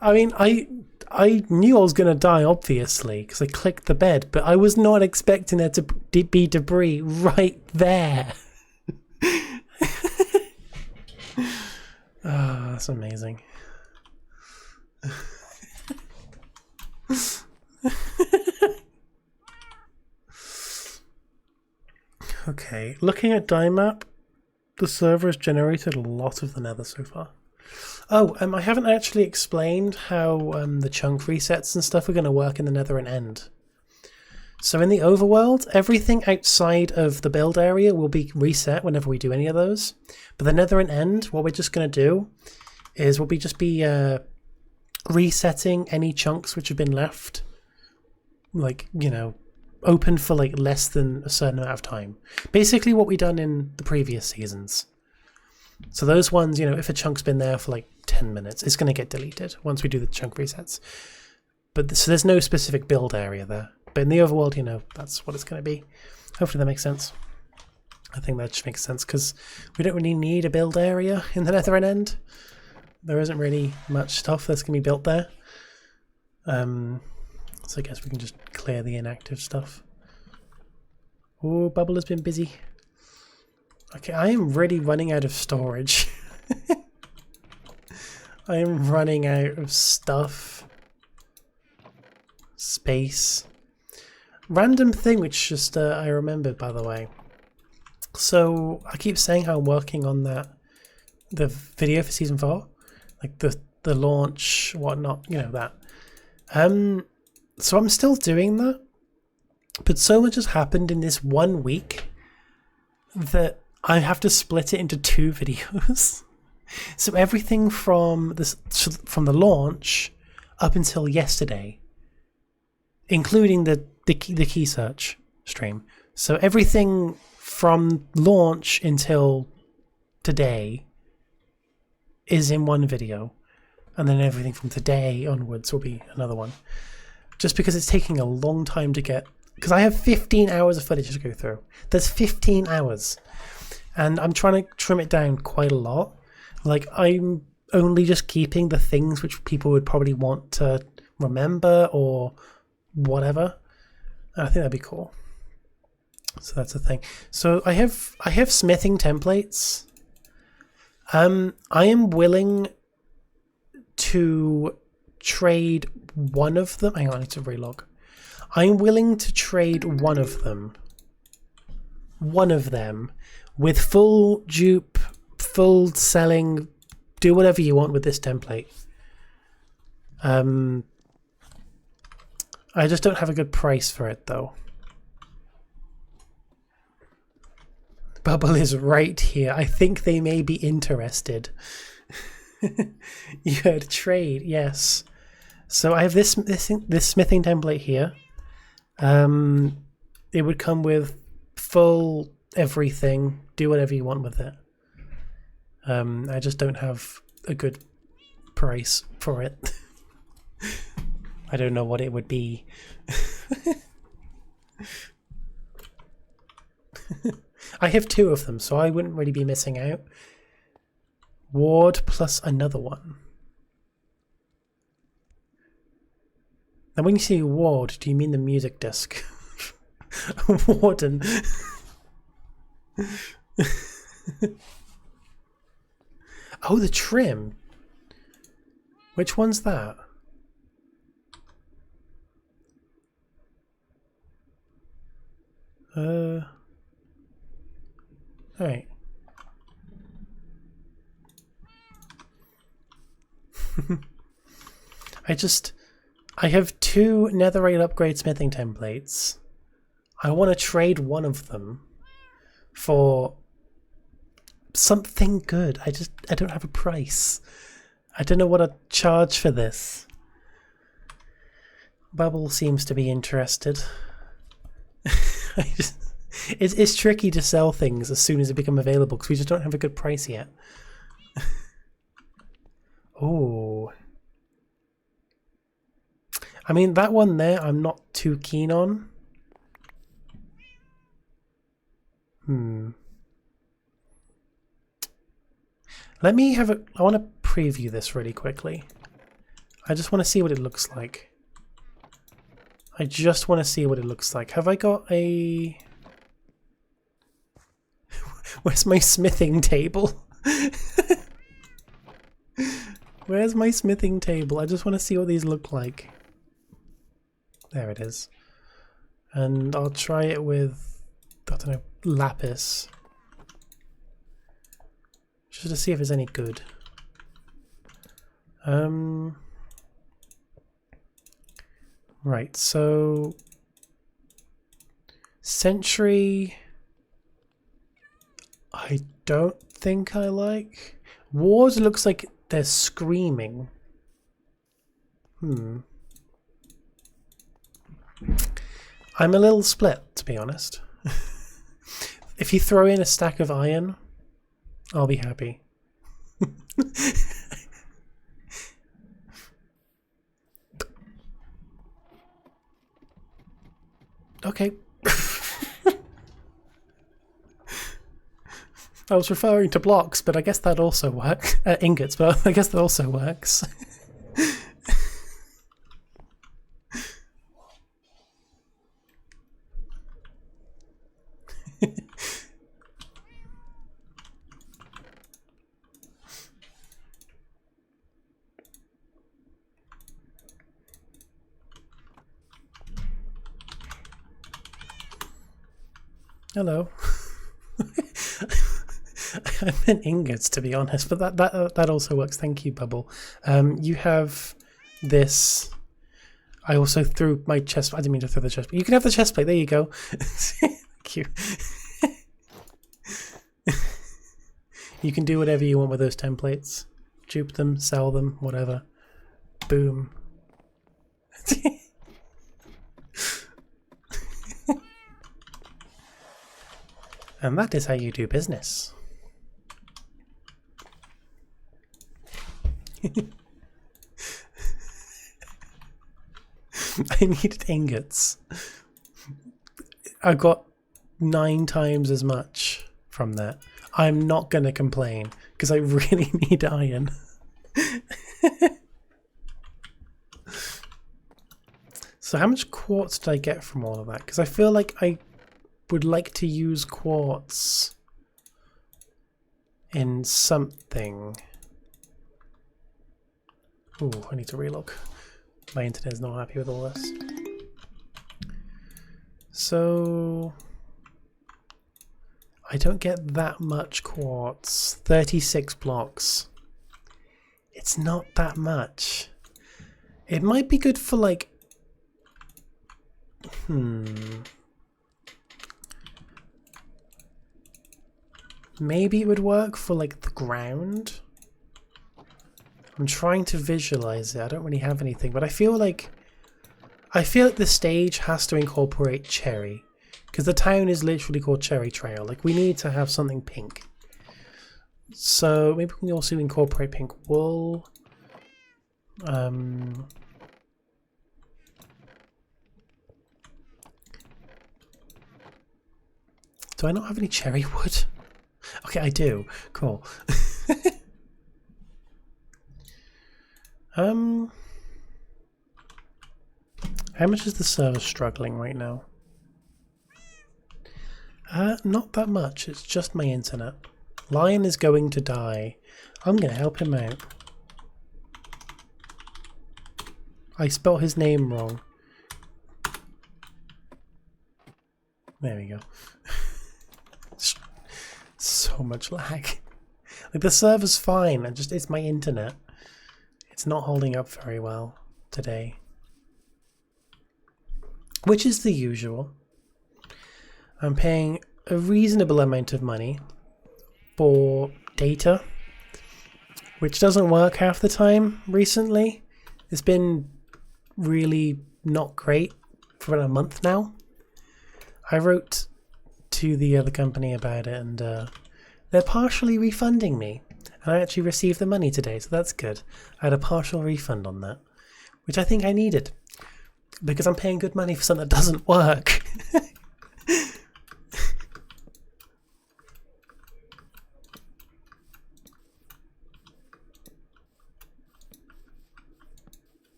I mean, I knew I was going to die, obviously, because I clicked the bed, but I was not expecting there to be debris right there. That's amazing. Okay, looking at Dymap, the server has generated a lot of the Nether so far. Oh, I haven't actually explained how the chunk resets and stuff are going to work in the Nether and End. So in the overworld, everything outside of the build area will be reset whenever we do any of those. But the Nether and End, what we're just going to do is we'll just be resetting any chunks which have been left, like, you know, open for like less than a certain amount of time. Basically what we done in the previous seasons. So those ones, you know, if a chunk's been there for like 10 minutes, it's going to get deleted once we do the chunk resets. But so there's no specific build area there. But in the overworld, you know, that's what it's going to be. Hopefully that makes sense. I think that just makes sense because we don't really need a build area in the Nether and End. There isn't really much stuff that's going to be built there. So I guess we can just clear the inactive stuff. Oh, Bubble has been busy. Okay, I am really running out of storage. I am running out of stuff. Space. Random thing which just I remembered, by the way. So I keep saying how I'm working on the video for season 4, like the launch, whatnot, you know, that. So I'm still doing that, but so much has happened in this 1 week that I have to split it into 2 videos. So everything from the launch up until yesterday, including the key search stream. So everything from launch until today is in one video, and then everything from today onwards will be another one. Just because it's taking a long time to get, because I have 15 hours of footage to go through. There's 15 hours, and I'm trying to trim it down quite a lot. Like, I'm only just keeping the things which people would probably want to remember or whatever. I think that'd be cool. So that's the thing. So I have smithing templates. I am willing to trade one of them. Hang on, I need to relog. I'm willing to trade one of them with full dupe, full selling, do whatever you want with this template. I just don't have a good price for it though. Bubble is right here. I think they may be interested. You heard trade, yes. So I have this smithing template here. It would come with full everything. Do whatever you want with it. I just don't have a good price for it. I don't know what it would be. I have 2 of them, so I wouldn't really be missing out. Ward plus another one. Now when you say ward, do you mean the music disc? Warden. Oh, the trim. Which one's that? Alright. I have 2 netherite upgrade smithing templates. I want to trade one of them for something good. I don't have a price. I don't know what to charge for this. Bubble seems to be interested. It's tricky to sell things as soon as they become available because we just don't have a good price yet. Oh. I mean, that one there I'm not too keen on. Let me have I want to preview this really quickly. I just want to see what it looks like. I just want to see what it looks like. Have I got a... Where's my smithing table? Where's my smithing table? I just want to see what these look like. There it is. And I'll try it with, I don't know, lapis. Just to see if it's any good. Right, so Sentry I don't think I like. Ward looks like they're screaming. I'm a little split, to be honest. If you throw in a stack of iron, I'll be happy. Okay. I was referring to blocks, but I guess that also works. Ingots, but I guess that also works. Hello. I meant ingots, to be honest, but that also works. Thank you, Bubble. You have this. I also threw my chest. I didn't mean to throw the chest. You can have the chest plate. There you go. Thank you. You can do whatever you want with those templates. Dupe them, sell them, whatever. Boom. And that is how you do business. I needed ingots. I got 9 times as much from that. I'm not going to complain because I really need iron. So how much quartz did I get from all of that? Because I feel like I would like to use quartz in something. Ooh, I need to relog. My internet is not happy with all this. So I don't get that much quartz. 36 blocks. It's not that much. It might be good for like maybe it would work for like the ground. I'm trying to visualize it. I don't really have anything, but I feel like the stage has to incorporate cherry, because the town is literally called Cherry Trail. Like, we need to have something pink. So maybe we can also incorporate pink wool. Do I not have any cherry wood? Okay, I do. Cool. How much is the server struggling right now? Not that much. It's just my internet. Lion is going to die. I'm going to help him out. I spelled his name wrong. There we go. So much lag. Like, the server's fine. It's my internet. It's not holding up very well today. Which is the usual. I'm paying a reasonable amount of money for data, which doesn't work half the time recently. It's been really not great for about a month now. I wrote to the other company about it, and they're partially refunding me. And I actually received the money today, so that's good. I had a partial refund on that, which I think I needed, because I'm paying good money for something that doesn't work.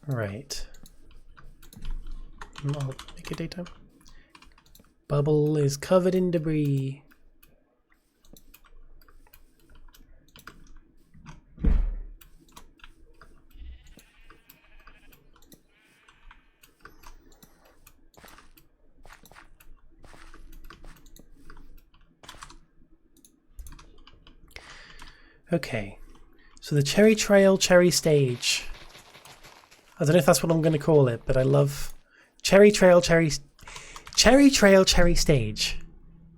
Right. I'll make it daytime. Bubble is covered in debris. Okay. So the Cherry Trail, Cherry Stage. I don't know if that's what I'm going to call it, but I love Cherry Trail, Cherry Trail, Cherry Stage.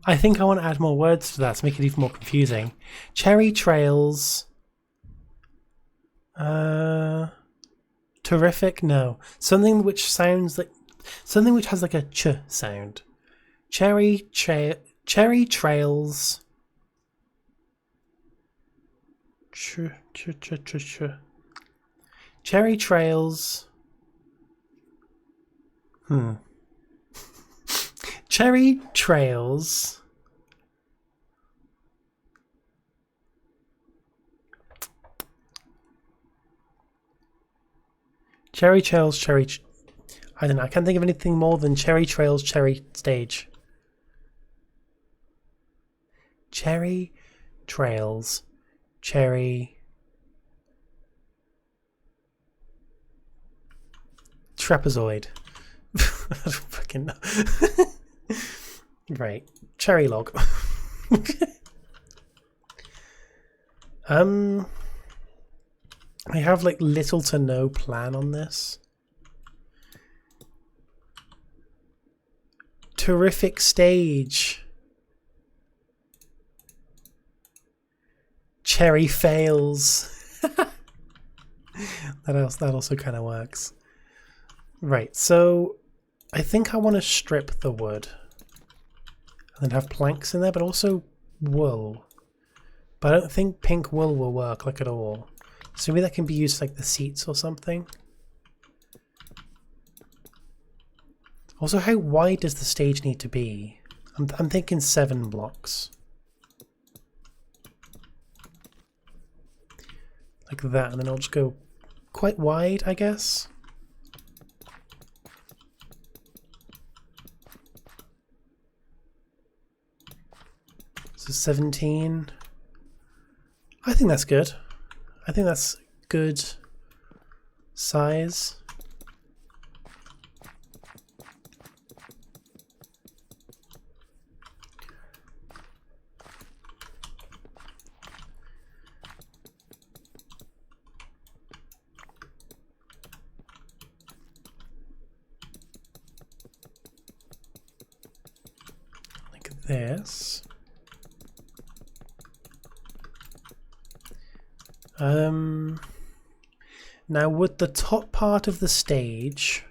I think I want to add more words to that to make it even more confusing. Cherry Trails. Terrific? No. Something which sounds like something which has like a ch sound. Cherry Trails. Cherry Trails. Cherry Trails. Cherry Trails, I don't know. I can't think of anything more than Cherry Trails, Cherry Stage. Cherry Trails, Cherry Trapezoid. I don't fucking know. Right. Cherry log. I have like little to no plan on this. Terrific stage. Cherry fails. That also kind of works. Right, so I think I want to strip the wood and then have planks in there, but also wool. But I don't think pink wool will work like at all. So maybe that can be used like the seats or something. Also, how wide does the stage need to be? I'm thinking 7 blocks. Like that, and then I'll just go quite wide, I guess. So 17. I think that's good. I think that's good size. Like this. Now would the top part of the stage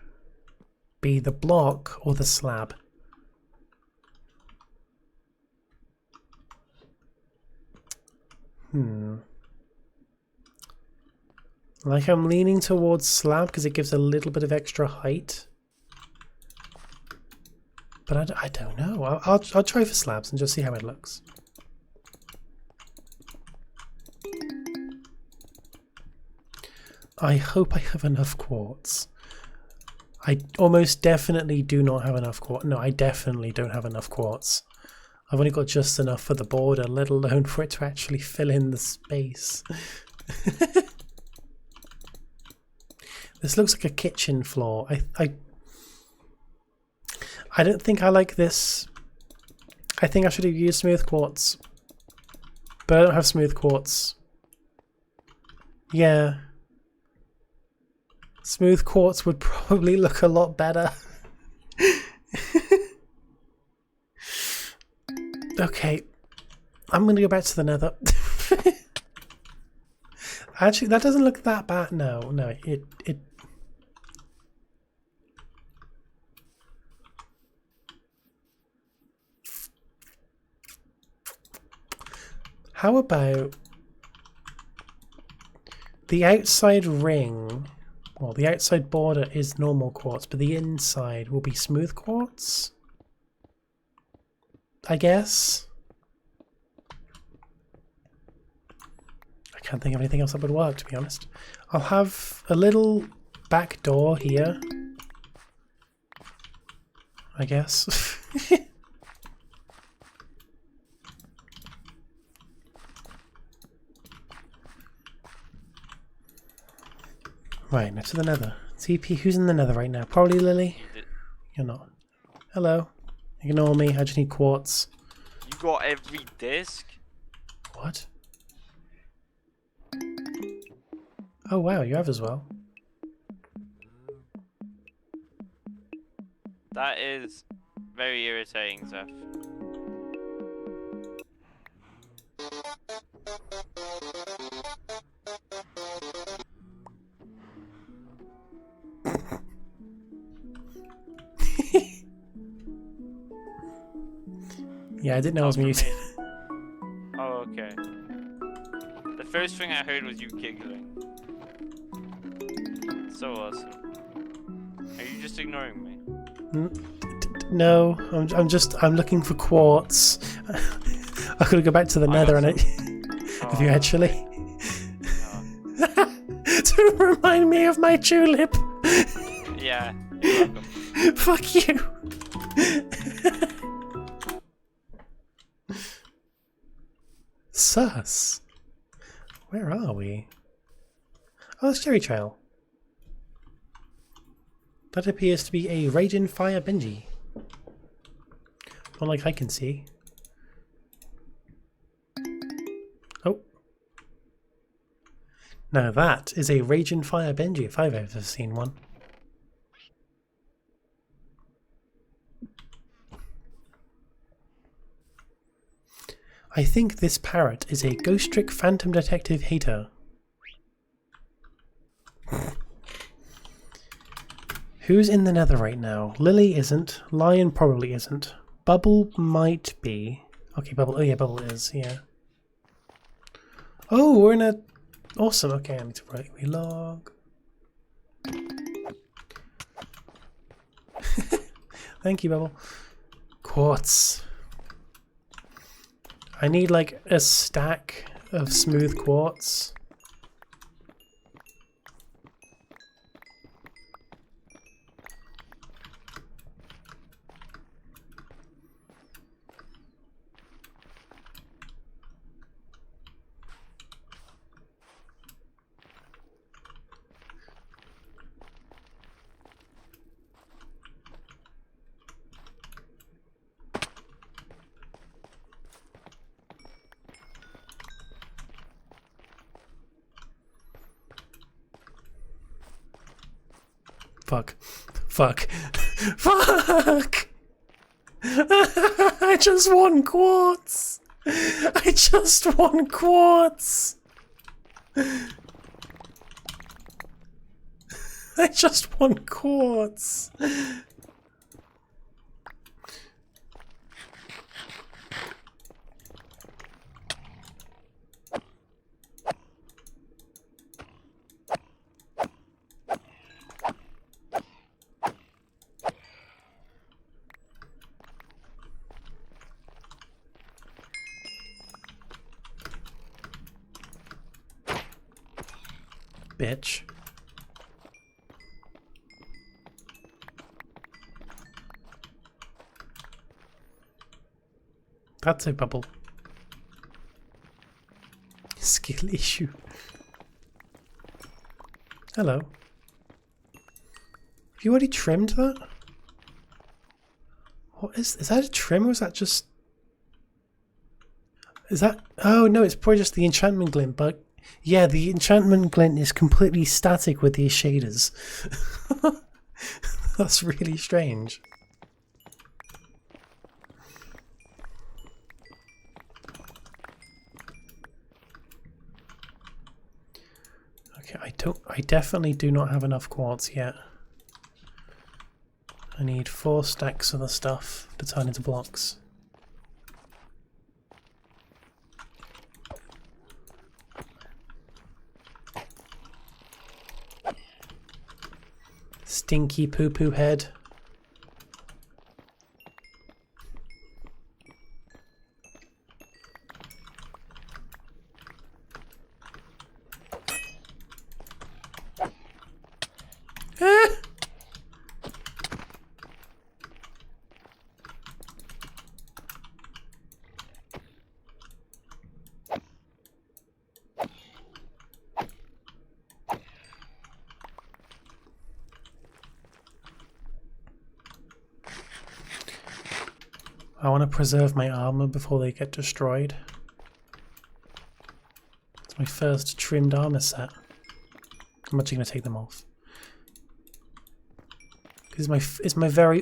be the block or the slab? Like I'm leaning towards slab because it gives a little bit of extra height. But I don't know. I'll try for slabs and just see how it looks. I hope I have enough quartz. I almost definitely do not have enough quartz. No, I definitely don't have enough quartz. I've only got just enough for the border, let alone for it to actually fill in the space. This looks like a kitchen floor. I don't think I like this. I think I should have used smooth quartz. But I don't have smooth quartz. Yeah. Smooth quartz would probably look a lot better. Okay. I'm going to go back to the Nether. Actually, that doesn't look that bad. No, it... How about the outside ring? Well, the outside border is normal quartz, but the inside will be smooth quartz, I guess. I can't think of anything else that would work, to be honest. I'll have a little back door here, I guess. Right, now to the Nether. TP, who's in the Nether right now? Probably Lily? You're not. Hello. Ignore me, I just need quartz. You got every disc? What? Oh wow, you have as well. That is very irritating, Zeph. Yeah, I didn't know I was Not for muted. me. Oh, okay. The first thing I heard was you giggling. So awesome. Are you just ignoring me? No, I'm looking for quartz. I could go back to the I Nether got and have you Oh, actually? no. To remind me of my tulip. Yeah, you're welcome. Fuck you. Sus. Where are we? Oh, it's Cherry Trail. That appears to be a Raging Fire Benji. Not like I can see. Oh. Now that is a Raging Fire Benji if I've ever seen one. I think this parrot is a Ghost Trick Phantom Detective hater. Who's in the Nether right now? Lily isn't. Lion probably isn't. Bubble might be. Okay, Bubble. Oh yeah, Bubble is. Yeah. Oh, we're in a. Awesome. Okay, I need to write relog. Thank you, Bubble. Quartz. I need like a stack of smooth quartz. Fuck. Fuck. Fuck! I just want quartz! I just want quartz! I just want quartz! Bitch. That's a bubble. Skill issue. Hello. Have you already trimmed that? What is that a trim or is that just... Is that... Oh no, it's probably just the enchantment glint, but... Yeah, the enchantment glint is completely static with these shaders. That's really strange. Okay, I definitely do not have enough quartz yet. I need 4 stacks of the stuff to turn into blocks. Stinky poo-poo head. Ah! I want to preserve my armor before they get destroyed. It's my first trimmed armor set. I'm actually going to take them off. It's my very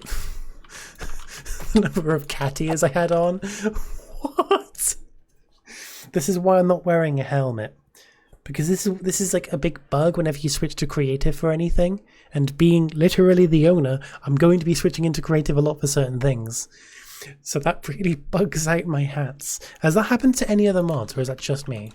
the number of cat ears I had on. What? This is why I'm not wearing a helmet. Because this is like a big bug whenever you switch to creative for anything. And being literally the owner, I'm going to be switching into creative a lot for certain things. So that really bugs out my hats. Has that happened to any other mods, or is that just me?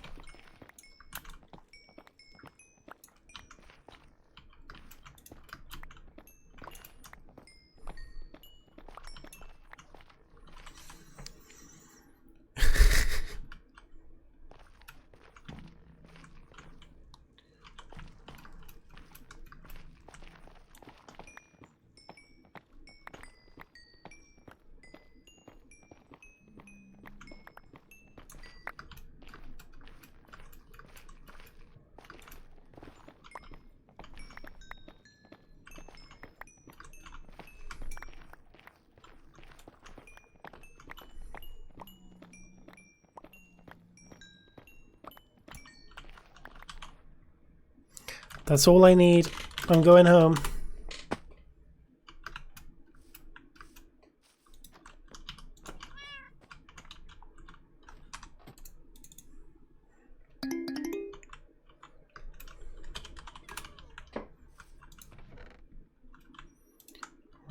That's all I need. I'm going home.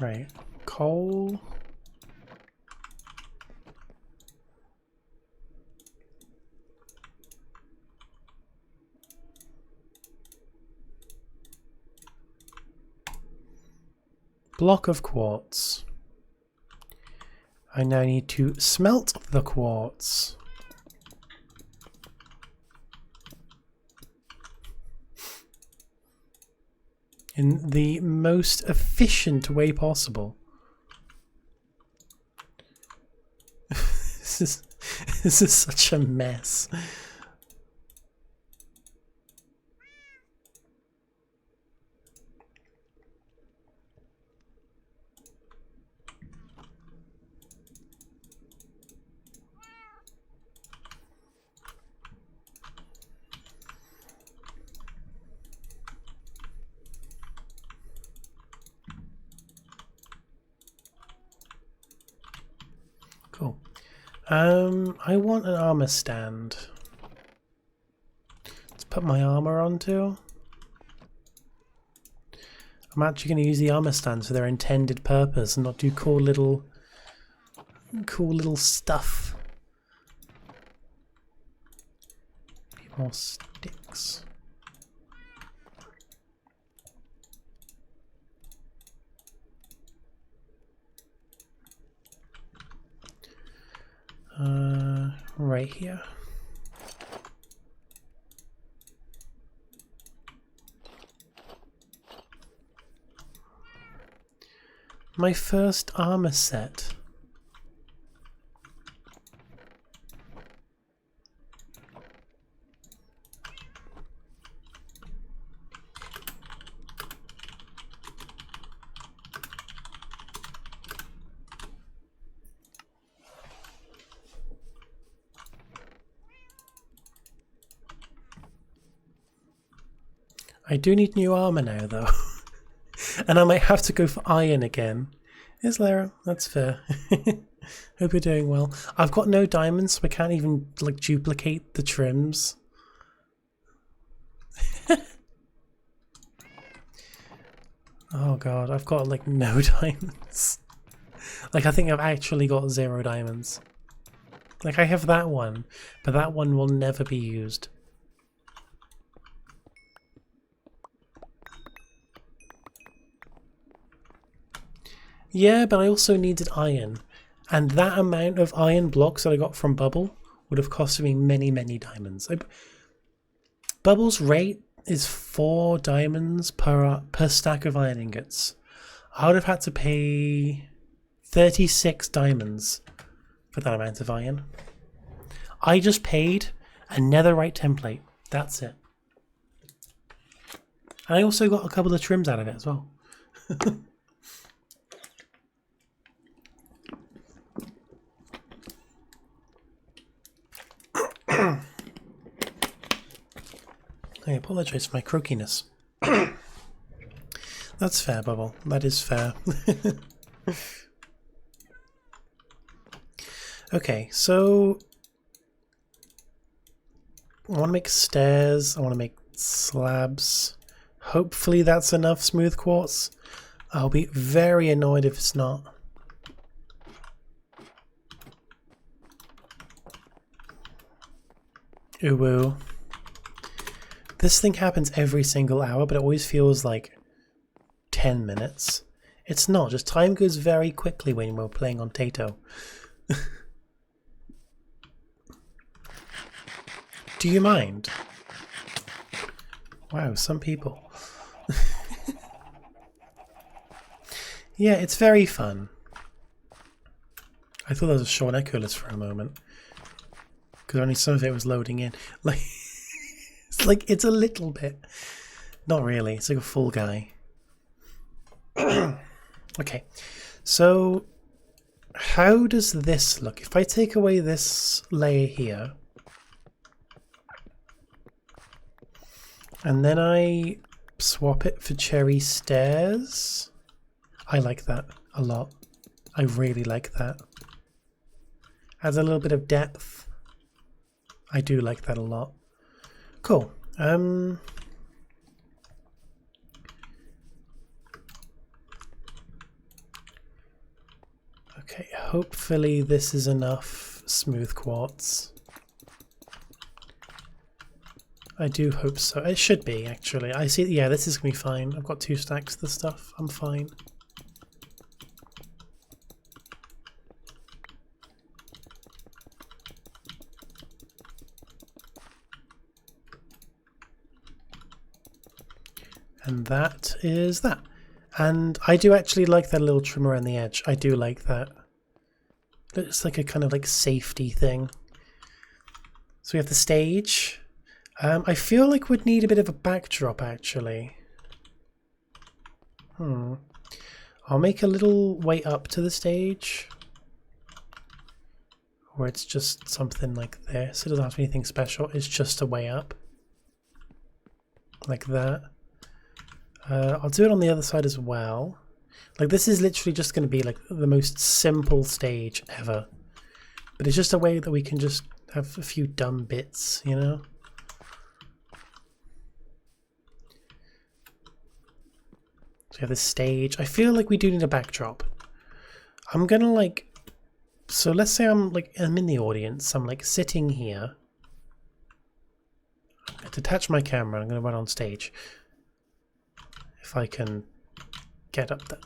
Right. Coal. Block of quartz. I now need to smelt the quartz. In the most efficient way possible. This is such a mess. Cool. I want an armor stand. Let's put my armor onto. I'm actually going to use the armor stands for their intended purpose and not do cool little stuff. Need more sticks. Right here. My first armor set. I do need new armor now, though. And I might have to go for iron again. Yes, Lara, that's fair. Hope you're doing well. I've got no diamonds, so I can't even like duplicate the trims. Oh god, I've got like no diamonds. Like I think I've actually got 0 diamonds. Like I have that one, but that one will never be used. Yeah, but I also needed iron. And that amount of iron blocks that I got from Bubble would have cost me many, many diamonds. Bubble's rate is 4 diamonds per stack of iron ingots. I would have had to pay 36 diamonds for that amount of iron. I just paid a netherite template. That's it. And I also got a couple of trims out of it as well. I apologise for my croakiness. That's fair, Bubble. That is fair. Okay, so I want to make stairs. I want to make slabs. Hopefully that's enough smooth quartz. I'll be very annoyed if it's not. Ooh. This thing happens every single hour, but it always feels like 10 minutes. It's not, just time goes very quickly when we're playing on Taetoe. Do you mind? Wow, some people. Yeah, it's very fun. I thought there was a short echo list for a moment. Because only some of it was loading in. It's a little bit. Not really, it's like a full guy. Okay, so how does this look? If I take away this layer here, and then I swap it for cherry stairs, I like that a lot. I really like that. Adds a little bit of depth. I do like that a lot. Cool. Okay, hopefully this is enough smooth quartz. I do hope so. It should be, actually. I see, yeah, this is going to be fine. I've got 2 stacks of the stuff. I'm fine. And that is that. And I do actually like that little trim around the edge. I do like that. It's like a kind of like safety thing. So we have the stage. I feel like we'd need a bit of a backdrop actually. I'll make a little way up to the stage. Where it's just something like this. It doesn't have to be anything special. It's just a way up. Like that. I'll do it on the other side as well. Like this is literally just going to be like the most simple stage ever. But it's just a way that we can just have a few dumb bits, you know? So we have this stage. I feel like we do need a backdrop. I'm gonna like... So let's say I'm in the audience. I'm like sitting here. I'm going to detach my camera. I'm going to run on stage. If I can get up there.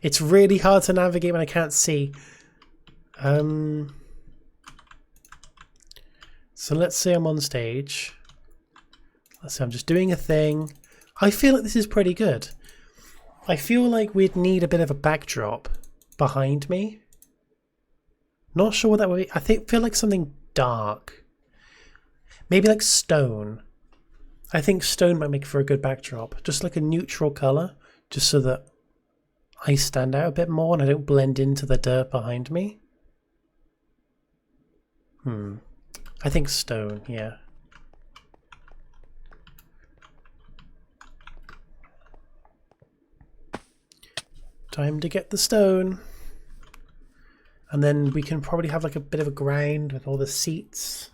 It's really hard to navigate when I can't see. So let's say I'm on stage. Let's say I'm just doing a thing. I feel like this is pretty good. I feel like we'd need a bit of a backdrop behind me. Not sure what that would be. I feel like something dark. Maybe like stone. I think stone might make for a good backdrop. Just like a neutral colour. Just so that I stand out a bit more and I don't blend into the dirt behind me. I think stone, yeah. Time to get the stone. And then we can probably have like a bit of a grind with all the seats.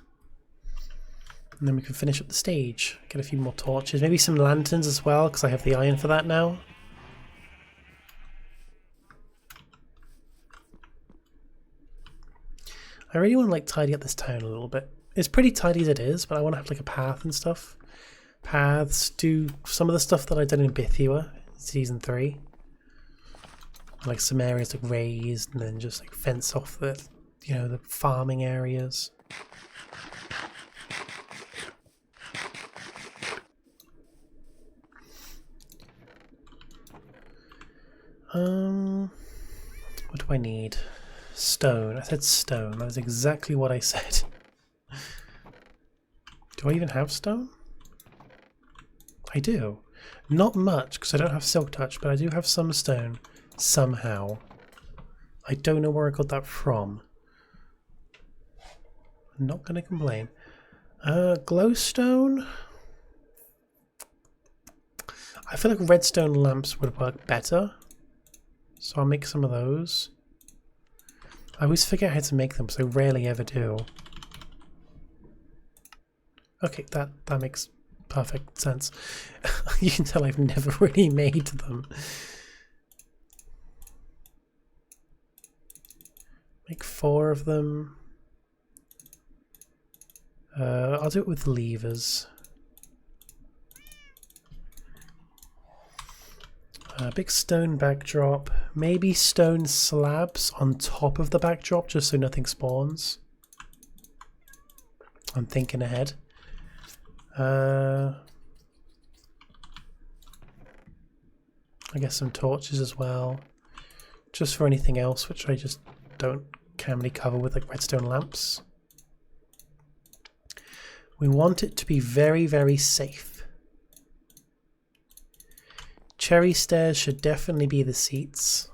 And then we can finish up the stage. Get a few more torches. Maybe some lanterns as well, because I have the iron for that now. I really want to like tidy up this town a little bit. It's pretty tidy as it is, but I want to have like a path and stuff. Paths, do some of the stuff that I did in Bithua, Season 3. Like some areas like raised and then just like fence off the, you know, the farming areas. What do I need? Stone. I said stone. That was exactly what I said. Do I even have stone? I do. Not much because I don't have silk touch, but I do have some stone. Somehow. I don't know where I got that from. I'm not going to complain. Glowstone? I feel like redstone lamps would work better. So I'll make some of those. I always forget how to make them, so I rarely ever do. Okay, that makes perfect sense. You can tell I've never really made them. Make 4 of them. I'll do it with levers. Big stone backdrop. Maybe stone slabs on top of the backdrop just so nothing spawns. I'm thinking ahead. I guess some torches as well. Just for anything else which I just can't really cover with like redstone lamps. We want it to be very, very safe. Cherry stairs should definitely be the seats.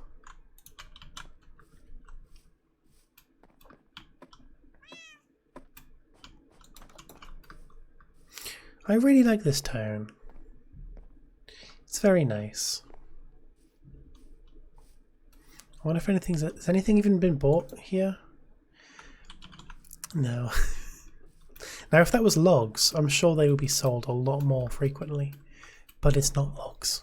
I really like this town. It's very nice. I wonder if has anything even been bought here? No. Now if that was logs, I'm sure they would be sold a lot more frequently. But it's not logs.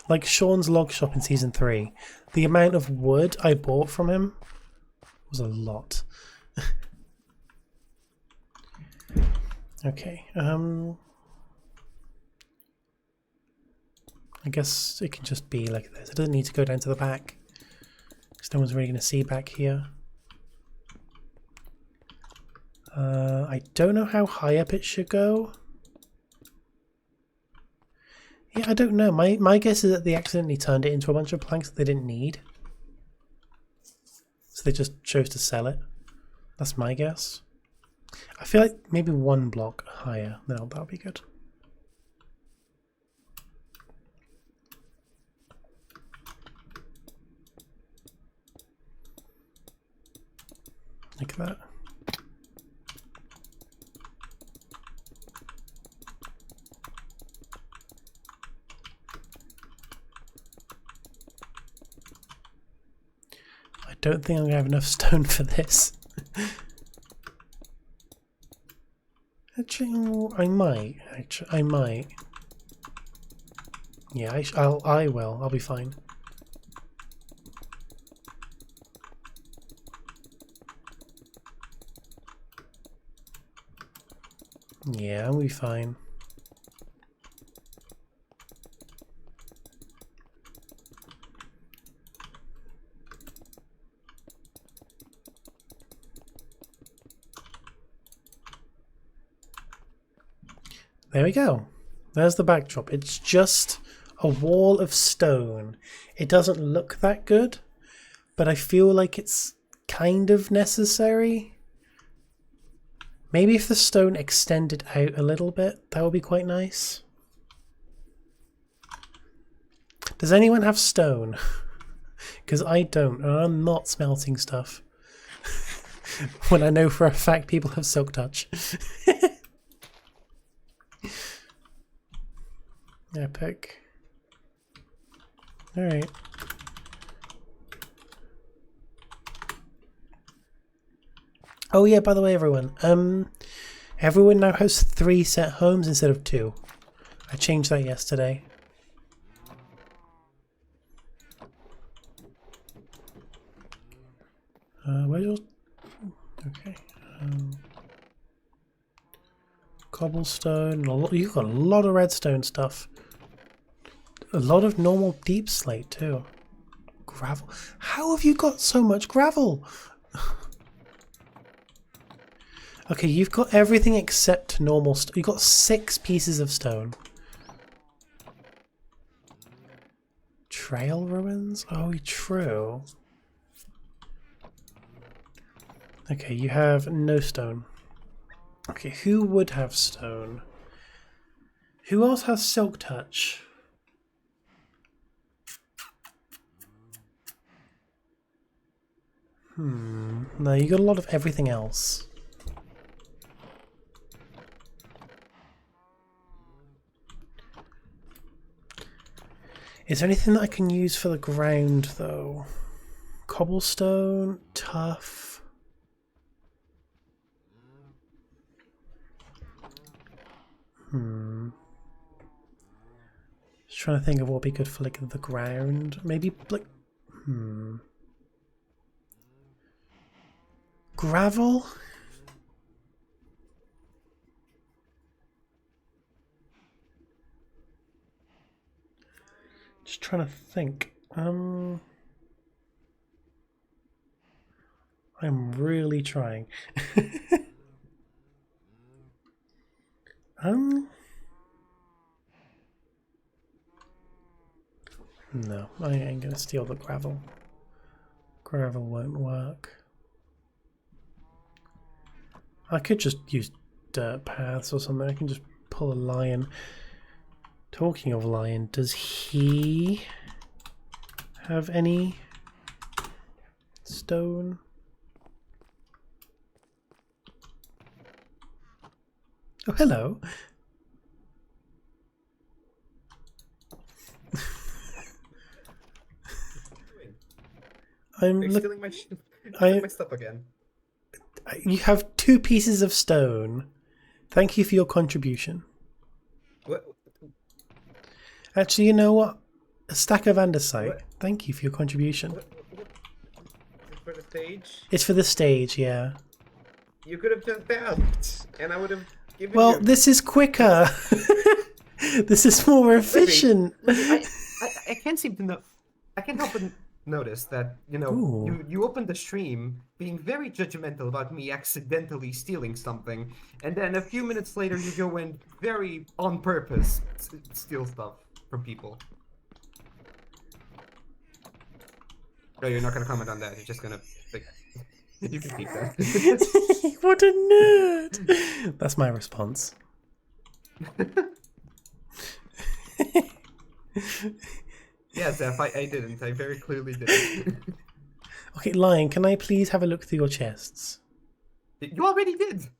Like Sean's log shop in season 3, the amount of wood I bought from him was a lot. Okay, I guess it can just be like this. It doesn't need to go down to the back, because no one's really going to see back here. I don't know how high up it should go. Yeah, I don't know. My guess is that they accidentally turned it into a bunch of planks that they didn't need. So they just chose to sell it. That's my guess. I feel like maybe 1 block higher. No, that'll be good. Like that. I don't think I'm gonna have enough stone for this. Actually, I might. I might. Yeah, I will. I'll be fine. Yeah, I'll be fine. There we go. There's the backdrop. It's just a wall of stone. It doesn't look that good, but I feel like it's kind of necessary. Maybe if the stone extended out a little bit, that would be quite nice. Does anyone have stone? Because I don't, and I'm not smelting stuff. When I know for a fact people have silk touch. Epic. Alright. Oh yeah, by the way everyone, everyone now has 3 set homes instead of 2. I changed that yesterday. Where's your... Okay. Cobblestone, you've got a lot of redstone stuff. A lot of normal deep slate too. Gravel. How have you got so much gravel? Okay, you've got everything except normal stone. You've got 6 pieces of stone. Trail ruins? Oh, true. Okay, you have no stone. Okay, who would have stone? Who else has silk touch? No, you got a lot of everything else. Is there anything that I can use for the ground, though? Cobblestone, tough. Just trying to think of what would be good for like the ground. Maybe like gravel? Just trying to think. I'm really trying. No, I ain't gonna steal the gravel. Gravel won't work. I could just use dirt paths or something. I can just pull a lion. Talking of lion, does he have any stone? Oh, hello. I'm stealing my stuff again. You have 2 pieces of stone. Thank you for your contribution. What? Actually, you know what? A stack of andesite. What? Thank you for your contribution. What? Is it for the stage? It's for the stage, yeah. You could have just asked, and I would have given Well, you... this is quicker. This is more efficient. I can't seem to know. I can't help but notice that, you know, Ooh. you opened the stream being very judgmental about me accidentally stealing something, and then a few minutes later you go and very on purpose steal stuff from people. No, you're not gonna comment on that. You're just gonna like, you can keep that. What a nerd! That's my response. Yeah, Zeph, I didn't. I very clearly didn't. Okay, Lion, can I please have a look through your chests? You already did.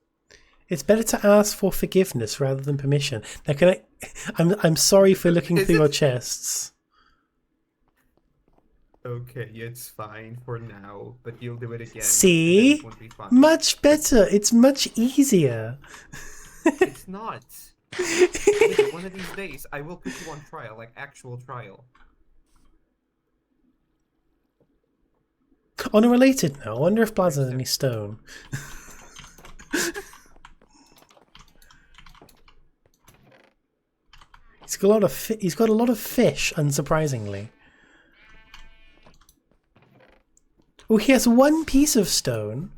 It's better to ask for forgiveness rather than permission. Now, can I? I'm sorry for looking through your chests. Okay, it's fine for now, but you'll do it again. See? It won't be fun. Much better. It's much easier. It's not. Maybe one of these days, I will put you on trial, like actual trial. On a related note, I wonder if Blaz has any stone. He's got a lot of fish, unsurprisingly. Oh, he has 1 piece of stone.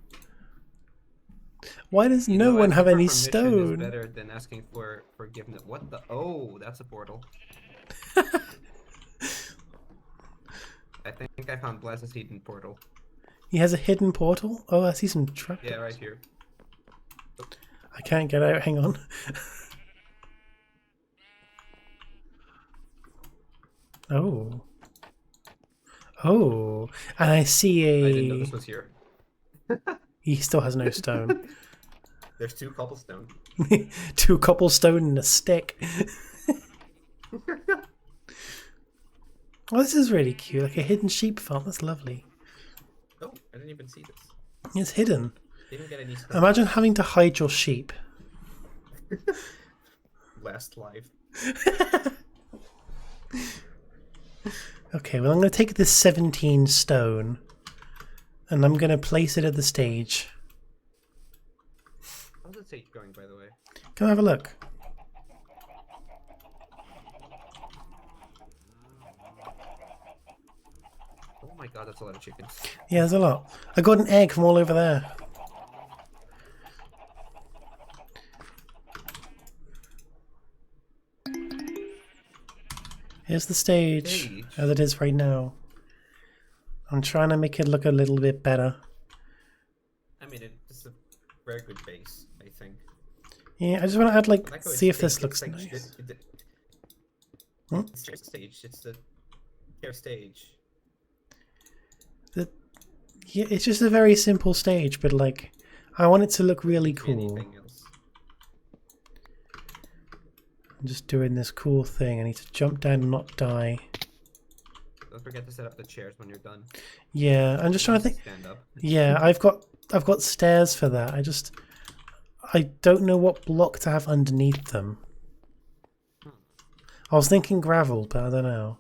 Why does no one have any stone? Is better than asking for forgiveness. What the? Oh, that's a portal. I think I found Blaz's hidden portal. He has a hidden portal? Oh, I see some trapdoors. Yeah, right here. I can't get out. Hang on. Oh. Oh. And I see I didn't know this a... was here. He still has no stone. There's 2 cobblestone. 2 cobblestone and a stick. Oh, this is really cute. Like a hidden sheep farm. That's lovely. Oh, I didn't even see this. It's hidden. Didn't get any stone. Imagine having to hide your sheep. Last life. Okay, well I'm going to take this 17 stone and I'm going to place it at the stage. How's the stage going, by the way? Come have a look. Oh my god, that's a lot of chickens. Yeah, there's a lot. I got an egg from all over there. Here's the stage as it is right now. I'm trying to make it look a little bit better. I mean, it's a very good base, I think. Yeah, I just want to add, like, I like how see if it's this looks like nice. It's chair stage. It's the chair stage. Yeah, it's just a very simple stage, but, like, I want it to look really cool. Anything else? I'm just doing this cool thing. I need to jump down and not die. Don't forget to set up the chairs when you're done. Yeah, I'm just trying to think. Stand up. Yeah, I've got stairs for that. I don't know what block to have underneath them. I was thinking gravel, but I don't know.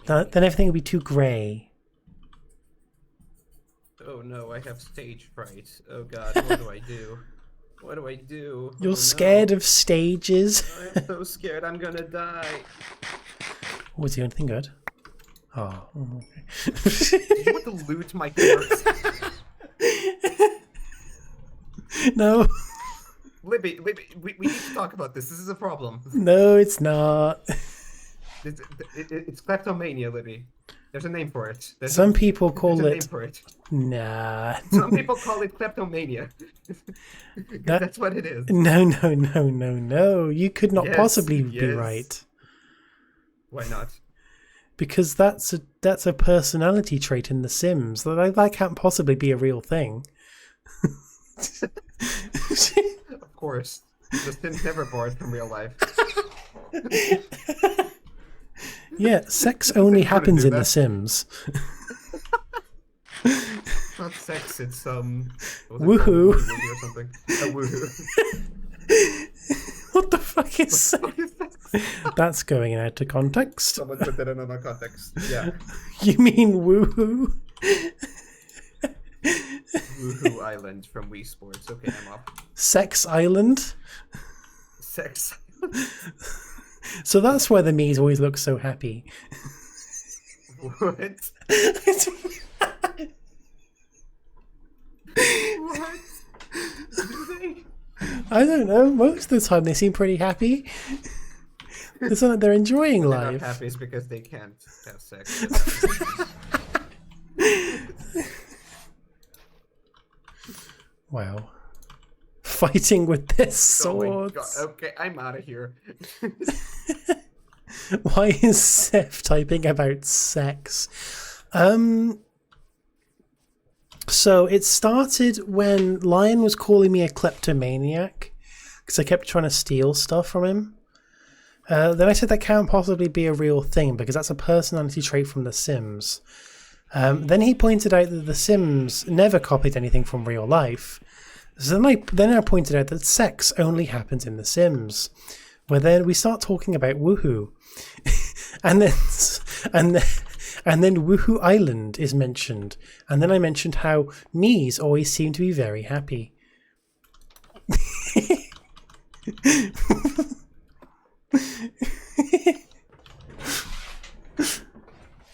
Then everything would be too grey. Oh no, I have stage fright. Oh god, what do I do? What do I do? You're Oh, scared no. of stages? I'm so scared I'm gonna die. Was he anything good? Oh, okay. Did you want to loot my corpse? No. Libby, we need to talk about this. This is a problem. No, it's not. It's kleptomania, Libby. There's a name for it. Some people call there's a it... name for it. Nah. Some people call it kleptomania. That's what it is. No. You could not Yes, possibly be yes. right. Why not? Because that's a personality trait in The Sims. That can't possibly be a real thing. Of course. The Sims never bored from real life. Yeah, sex only couldn't happens do in The that. Sims. It's not sex, it's what's it Woohoo. called? Woohoo or something. A woohoo. What the fuck is that? What is that? That's going out of context. Someone put that in another context. Yeah. You mean woohoo? Woohoo Island from Wii Sports. Okay, I'm up. Sex Island? Sex. So that's why the Mies always look so happy. What? What? Do they? I don't know. Most of the time they seem pretty happy. It's not like they're enjoying They're not life. happy is because they can't have sex. Wow. Fighting with their Oh my god. swords. Okay, I'm out of here. Why is Seth typing about sex? So it started when Lion was calling me a kleptomaniac because I kept trying to steal stuff from him. Then I said that can't possibly be a real thing because that's a personality trait from The Sims. Then he pointed out that The Sims never copied anything from real life. So then I pointed out that sex only happens in The Sims. Where then we start talking about woohoo. and then Woohoo Island is mentioned. And then I mentioned how Mies always seem to be very happy.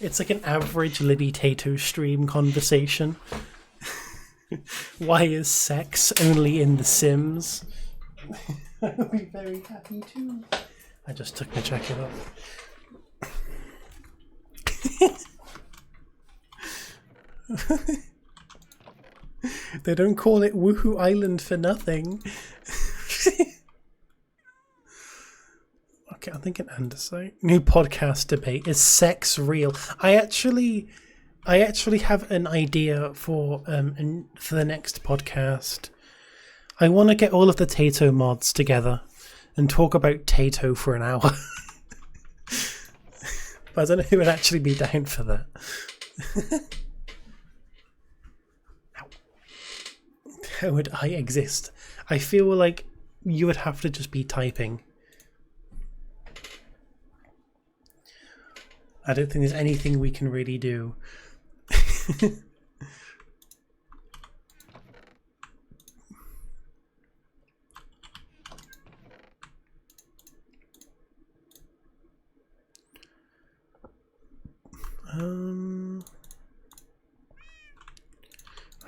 It's like an average Libby Taetoe stream conversation. Why is sex only in The Sims? I'll be very happy too. I just took my jacket off. They don't call it Woohoo Island for nothing. Okay, I'm thinking andesite. New podcast debate. Is sex real? I actually have an idea for the next podcast. I want to get all of the Taetoe mods together and talk about Taetoe for an hour. But I don't know who would actually be down for that. How would I exist? I feel like you would have to just be typing. I don't think there's anything we can really do.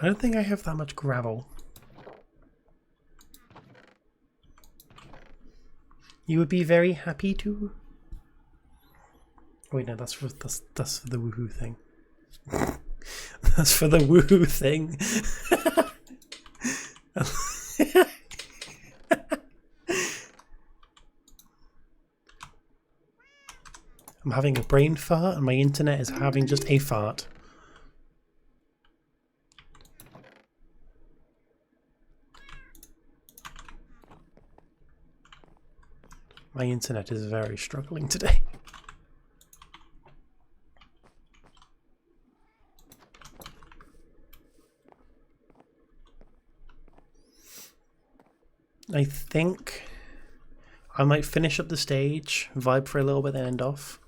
I don't think I have that much gravel. You would be very happy to. Wait, no, that's for the woohoo thing. That's for the woohoo thing. I'm having a brain fart and my internet is having just a fart. My internet is very struggling today. I think I might finish up the stage, vibe for a little bit, then end off.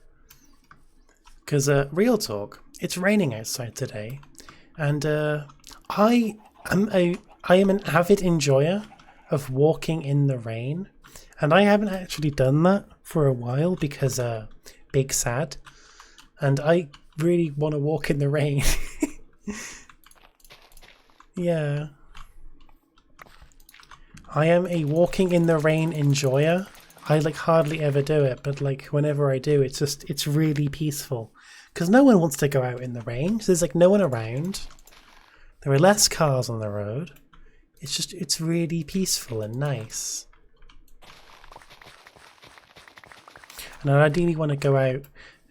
Because, real talk, it's raining outside today, and I am an avid enjoyer of walking in the rain, and I haven't actually done that for a while because big sad, and I really want to walk in the rain. Yeah. I am a walking in the rain enjoyer. I like hardly ever do it, but like whenever I do, it's really peaceful. Because no one wants to go out in the rain. So there's like no one around. There are less cars on the road. It's really peaceful and nice. And I ideally want to go out.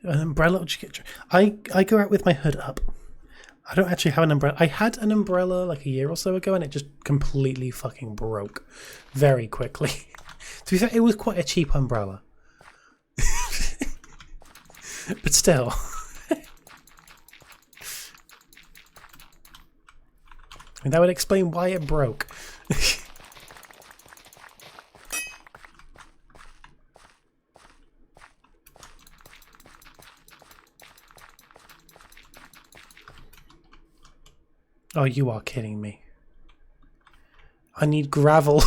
An umbrella. I go out with my hood up. I don't actually have an umbrella. I had an umbrella like a year or so ago and it just completely fucking broke very quickly. To be fair, it was quite a cheap umbrella. But still. I mean, that would explain why it broke. Oh, you are kidding me. I need gravel.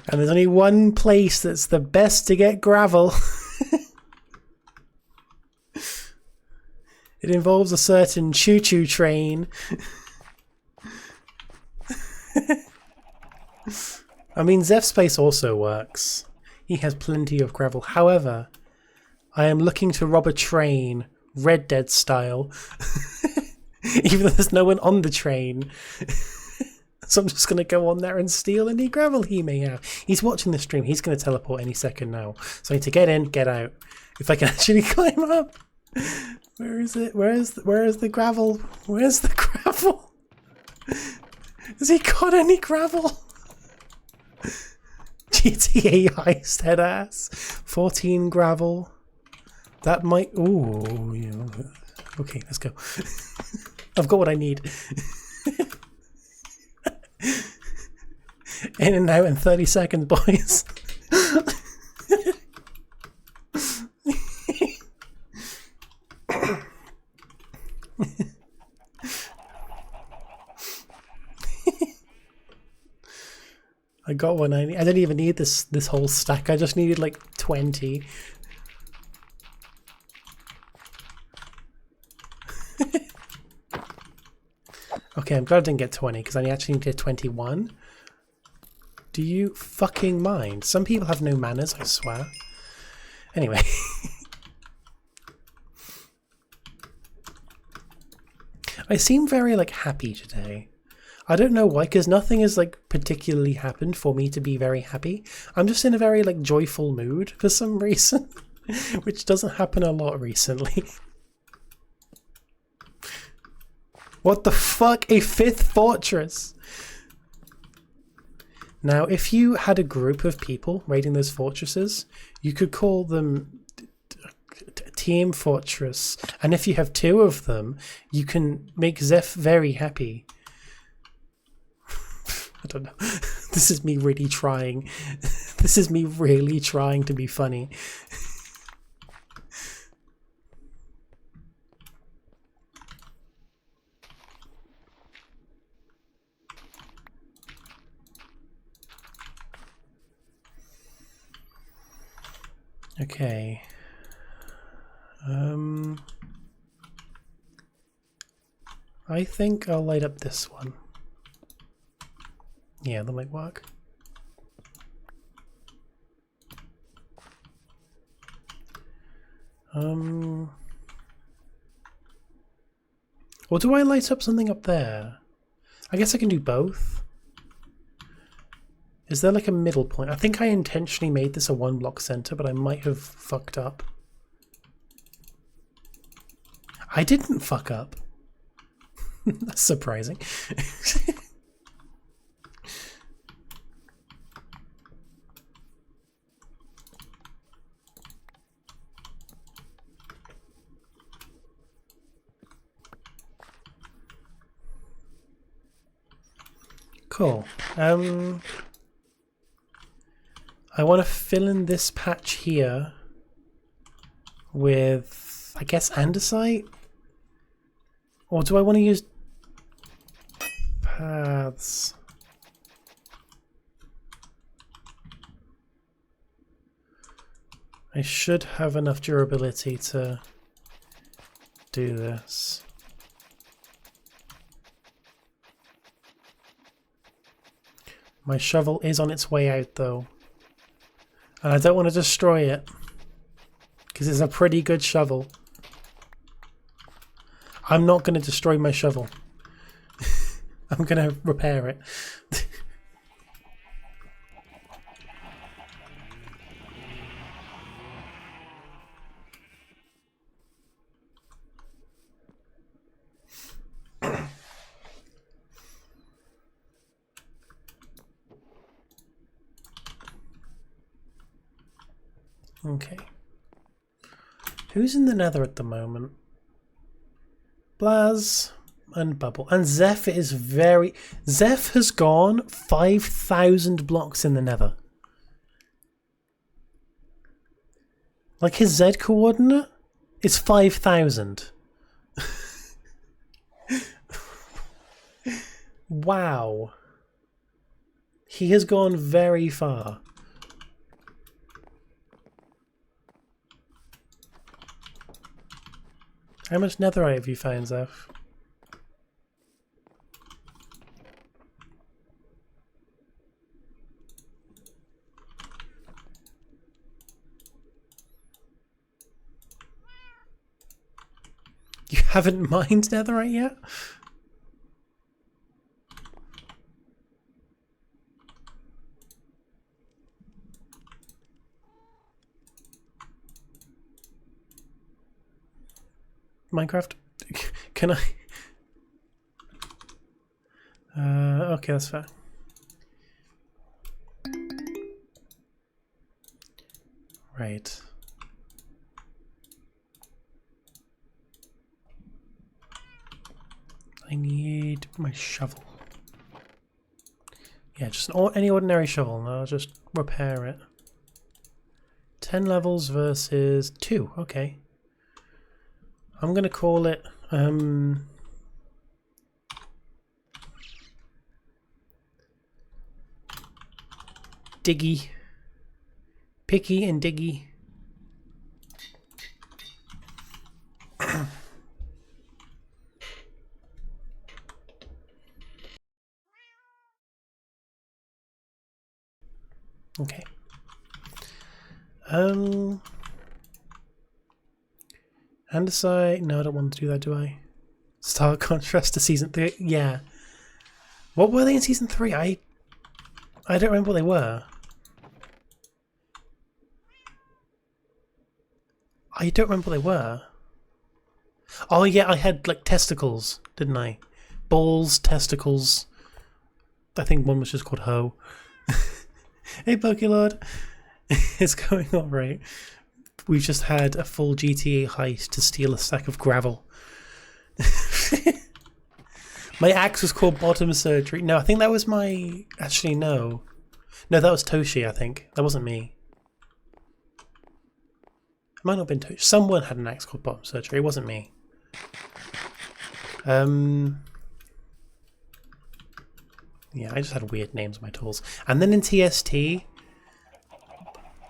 And there's only one place that's the best to get gravel. It involves a certain choo-choo train. I mean, Zeph's place also works. He has plenty of gravel. However, I am looking to rob a train, Red Dead style. Even though there's no one on the train. So I'm just going to go on there and steal any gravel he may have. He's watching the stream. He's going to teleport any second now. So I need to get in, get out. If I can actually climb up. Where is it? Where is the gravel? Where's the gravel? Has he got any gravel? GTA heist head ass. 14 gravel. That might... Ooh, yeah. Okay, let's go. I've got what I need. In and out in 30 seconds, boys. I got what I need. I didn't even need this whole stack. I just needed like 20. Okay, I'm glad I didn't get 20 because I actually need to get 21. Do you fucking mind? Some people have no manners, I swear. Anyway. I seem very like happy today. I don't know why, because nothing has like particularly happened for me to be very happy. I'm just in a very like joyful mood for some reason, which doesn't happen a lot recently. What the fuck? A 5th fortress! Now, if you had a group of people raiding those fortresses, you could call them Team Fortress. And if you have 2 of them, you can make Zeph very happy. I don't know. This is me really trying. This is me really trying to be funny. Okay. I think I'll light up this one. Yeah, that might work. Or do I light up something up there? I guess I can do both. Is there like a middle point? I think I intentionally made this a 1-block center, but I might have fucked up. I didn't fuck up. That's surprising. Cool. I want to fill in this patch here with, I guess, andesite? Or do I want to use paths? I should have enough durability to do this. My shovel is on its way out though. And I don't want to destroy it. Because it's a pretty good shovel. I'm not going to destroy my shovel. I'm going to repair it. Okay. Who's in the Nether at the moment? Blaz and Bubble. And Zeph is very... Zeph has gone 5,000 blocks in the Nether. Like his Z coordinate is 5,000. Wow. He has gone very far. How much netherite have you found, Zeph? You haven't mined netherite yet? Minecraft? Can I? Okay, that's fair. Right. I need my shovel. Yeah, just any ordinary shovel, and I'll just repair it. 10 levels versus 2, okay. I'm gonna call it Diggy. Picky and Diggy. Okay. Andesite. No, I don't want to do that, do I? Stark contrast to season 3. Yeah. What were they in season 3? I don't remember what they were. I don't remember what they were. Oh yeah, I had like testicles, didn't I? Balls, testicles. I think one was just called Ho. Hey Pokélord. It's going alright. We've just had a full GTA heist to steal a sack of gravel. My axe was called Bottom Surgery. No, I think that was my... Actually, no. No, that was Toshi, I think. That wasn't me. It might not have been Toshi. Someone had an axe called Bottom Surgery. It wasn't me. Yeah, I just had weird names on my tools. And then in TST,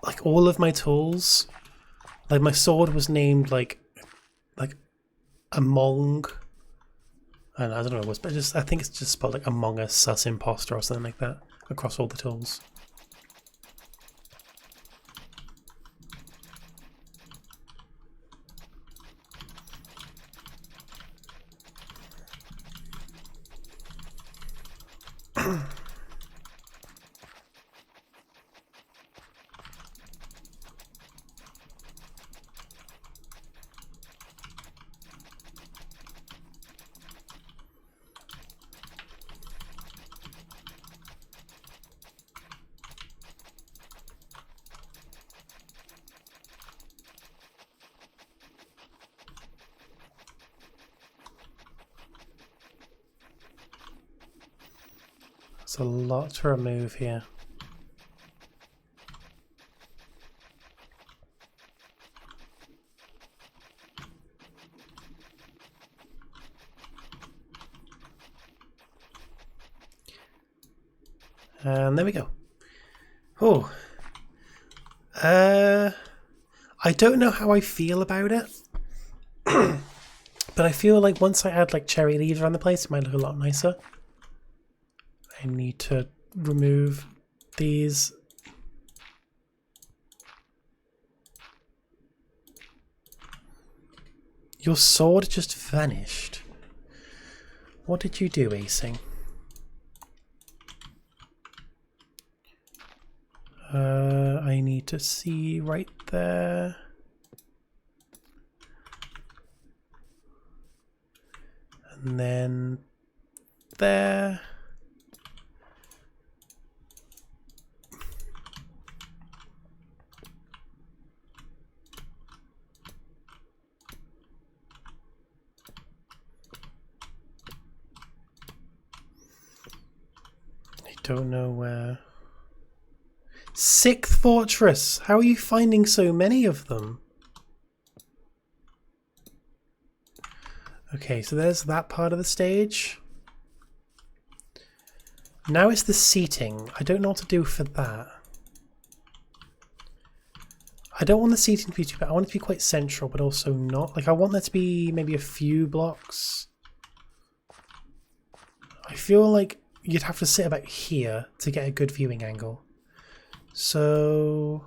like all of my tools, like my sword was named like Among. I don't know what it was, but I think it's just spelled like Among Us Sus Imposter or something like that across all the tools. There's a lot to remove here. And there we go. Oh. I don't know how I feel about it. But I feel like once I add like cherry leaves around the place, it might look a lot nicer. I need to remove these. Your sword just vanished. What did you do, Acing? I need to see right there. And then there. I don't know where. Sixth fortress! How are you finding so many of them? Okay, so there's that part of the stage. Now it's the seating. I don't know what to do for that. I don't want the seating to be too bad. I want it to be quite central, but also not. Like, I want there to be maybe a few blocks. I feel like you'd have to sit about here to get a good viewing angle. So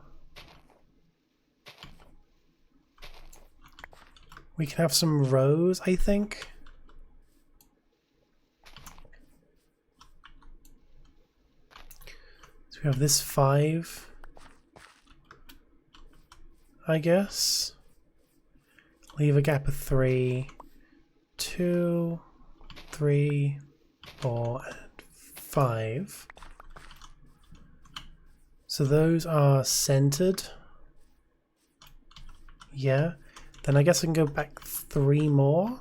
we can have some rows, I think. So we have this 5, I guess. Leave a gap of 3, 2, 3, 4, and 5. So those are centered. Yeah. Then I guess I can go back 3 more.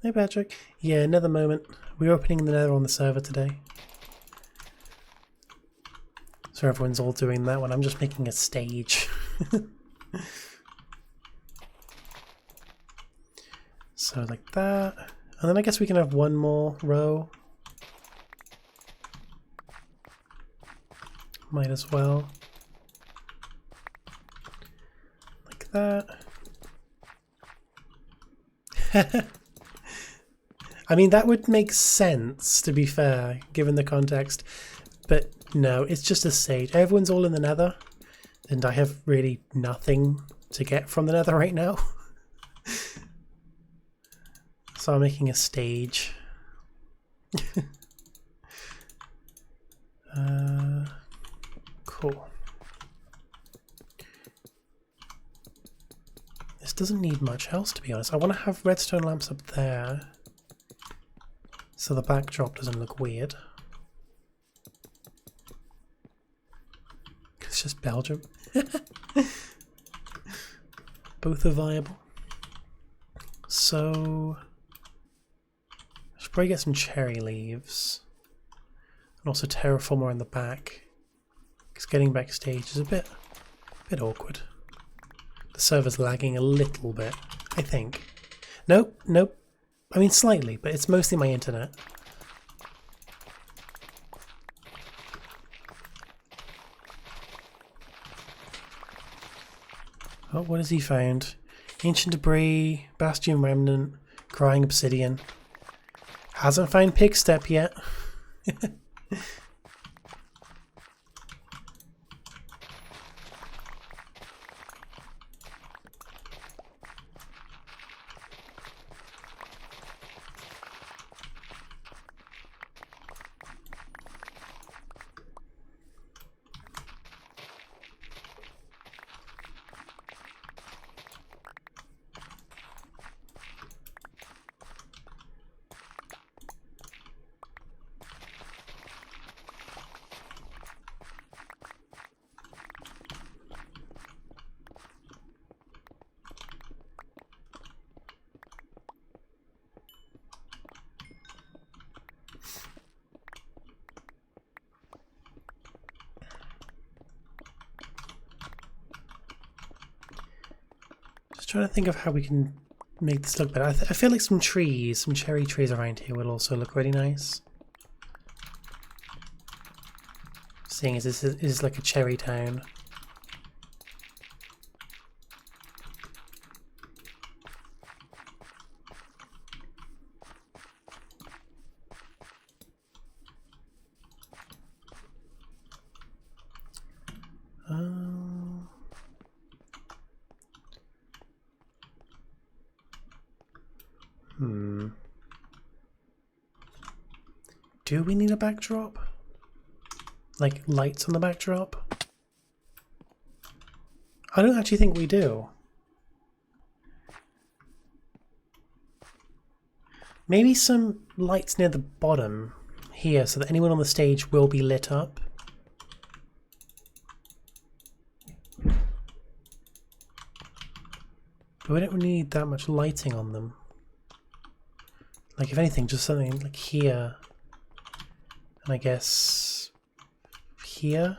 Hey Patrick. Yeah, another moment. We're opening the Nether on the server today. So everyone's all doing that when I'm just making a stage. So like that. And then I guess we can have one more row. Might as well. Like that. I mean, that would make sense, to be fair, given the context. But no, it's just a stage. Everyone's all in the Nether, and I have really nothing to get from the Nether right now. So I'm making a stage. Cool. This doesn't need much else, to be honest. I want to have redstone lamps up there so the backdrop doesn't look weird. It's just Belgium. Both are viable. So I should probably get some cherry leaves and also terraform more in the back, because getting backstage is a bit awkward. The server's lagging a little bit, I think. Nope. I mean slightly, but it's mostly my internet. Oh, what has he found? Ancient debris, bastion remnant, crying obsidian. Hasn't found pig step yet. trying to think of how we can make this look better. I feel like some trees, some cherry trees around here will also look really nice. Seeing as this is like a cherry town. Do we need a backdrop? Like lights on the backdrop? I don't actually think we do. Maybe some lights near the bottom here so that anyone on the stage will be lit up. But we don't need that much lighting on them. Like if anything, just something like here. And I guess here.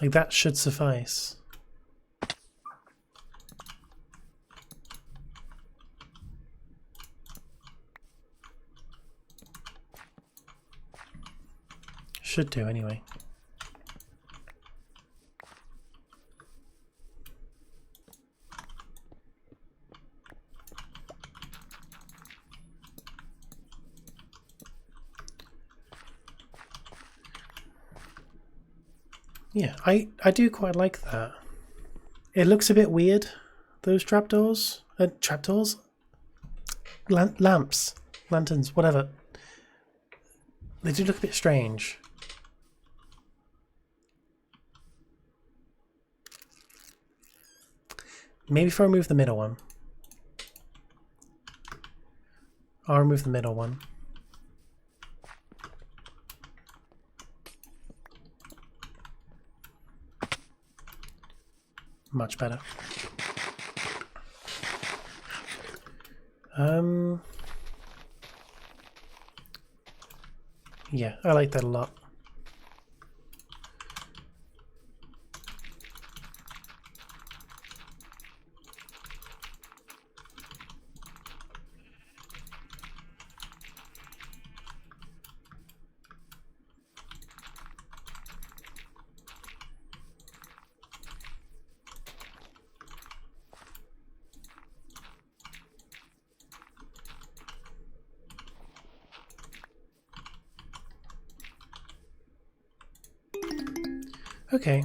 Like that should suffice. Should do anyway. Yeah, I do quite like that. It looks a bit weird, those trapdoors. Trapdoors? Lamps. Lanterns, whatever. They do look a bit strange. Maybe if I remove the middle one. I'll remove the middle one. Much better. Yeah, I like that a lot. Okay.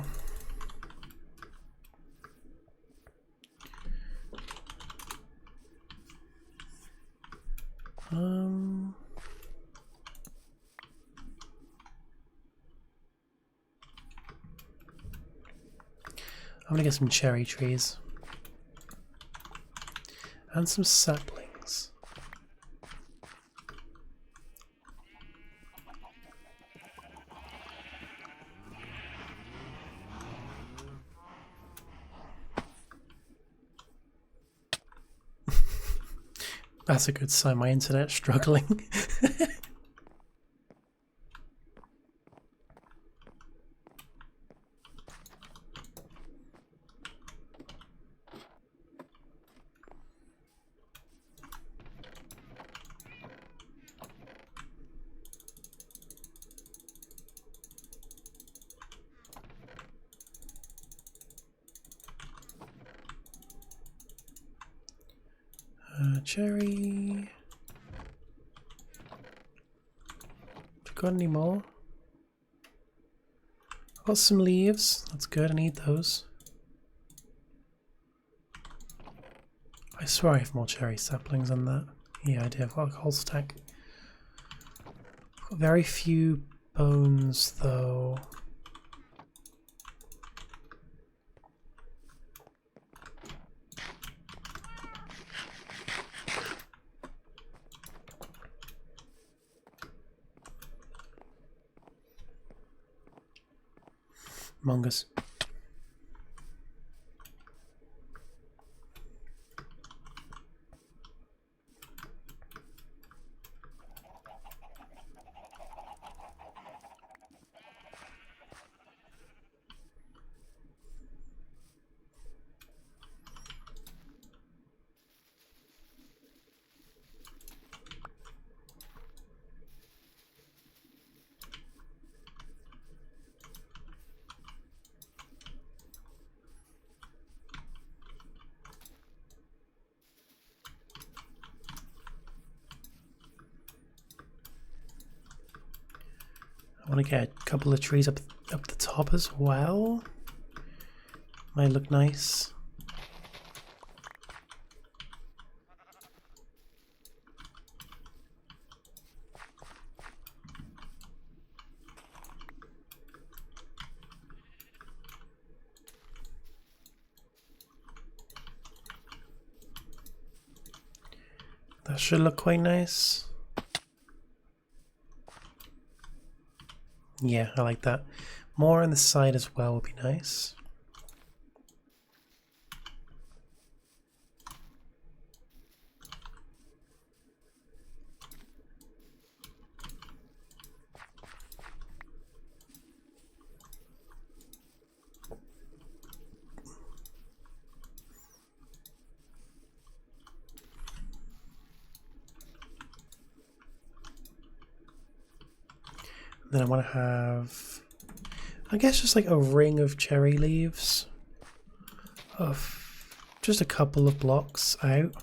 I'm gonna get some cherry trees. And some saplings. That's a good sign, my internet's struggling. Cherry. Got any more? Got some leaves. That's good. I need those. I swear I have more cherry saplings than that. Yeah, I do. I've got a whole stack. Got very few bones, though. Mongoose. I want to get a couple of trees up the top as well. Might look nice. That should look quite nice. Yeah, I like that. More on the side as well would be nice. Then I want to have, I guess, just like a ring of cherry leaves of just a couple of blocks out,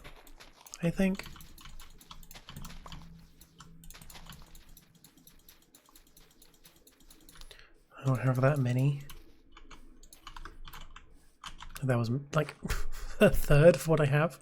I think. I don't have that many. That was like a third of what I have.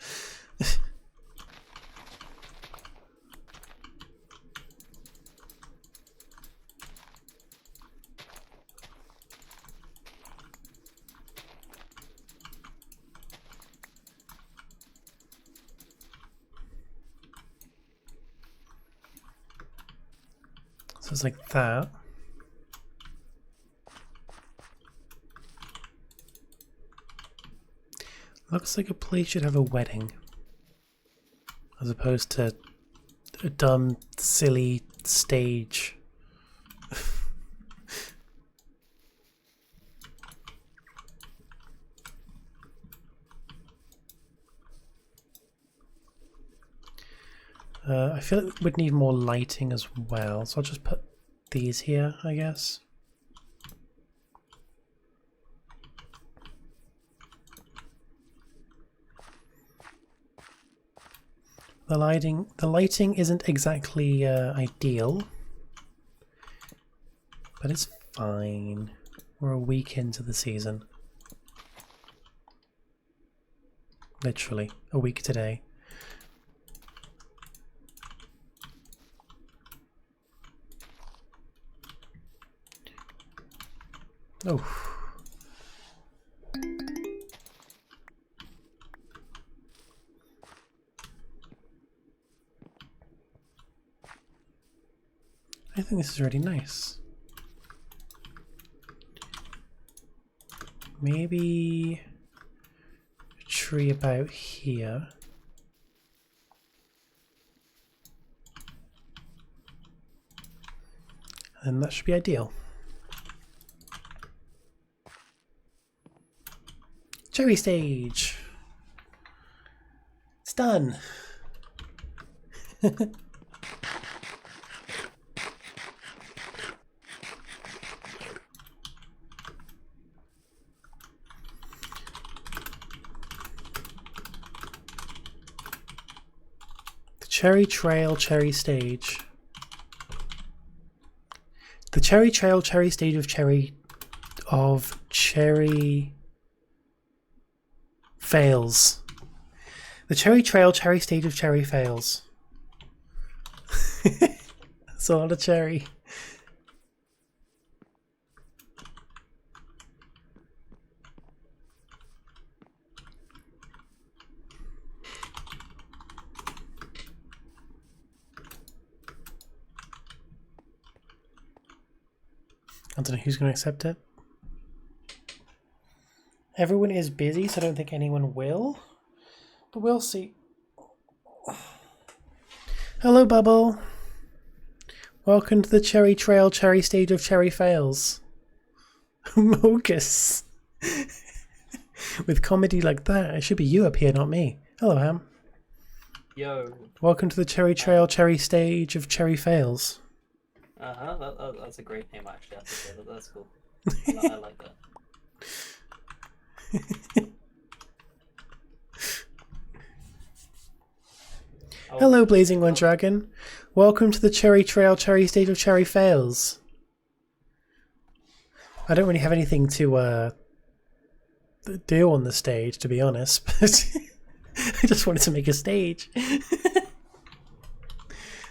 So it's like that. Looks like a place should have a wedding. As opposed to a dumb, silly stage. I feel like we'd need more lighting as well, so I'll just put these here, I guess. The lighting isn't exactly ideal, but it's fine. We're a week into the season. Literally, a week today. Oh. I think this is really nice. Maybe a tree about here. And that should be ideal. Cherry stage. It's done. Cherry Trail Cherry Stage. The Cherry Trail Cherry Stage of Cherry fails. The Cherry Trail Cherry Stage of Cherry fails. That's a lot of cherry. I don't know who's going to accept it. Everyone is busy, so I don't think anyone will. But we'll see. Hello, Bubble. Welcome to the Cherry Trail Cherry Stage of Cherry Fails. Mogus. With comedy like that, it should be you up here, not me. Hello, Ham. Yo. Welcome to the Cherry Trail Cherry Stage of Cherry Fails. That's a great name, actually. That's cool. I like that. Hello, Blazing One Dragon. Welcome to the Cherry Trail Cherry Stage of Cherry Fails. I don't really have anything to do on the stage, to be honest. But I just wanted to make a stage.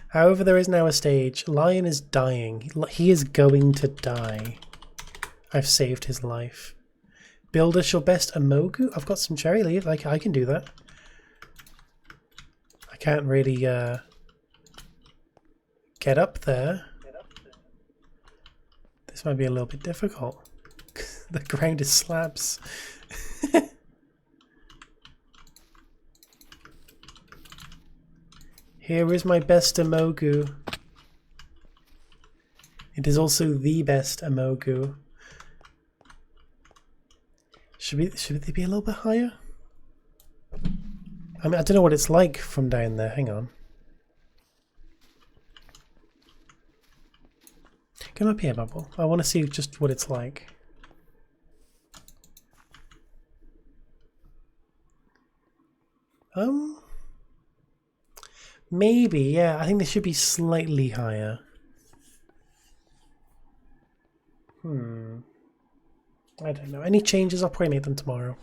However, there is now a stage. Lion is dying. He is going to die. I've saved his life. Build us your best Amogu? I've got some cherry leaf. I can do that. I can't really get up there. This might be a little bit difficult. The ground is slabs. Here is my best Amogu. It is also the best Amogu. Should they be a little bit higher? I mean, I don't know what it's like from down there. Hang on. Come up here, Bubble. I want to see just what it's like. Maybe, yeah. I think they should be slightly higher. I don't know. Any changes? I'll probably make them tomorrow.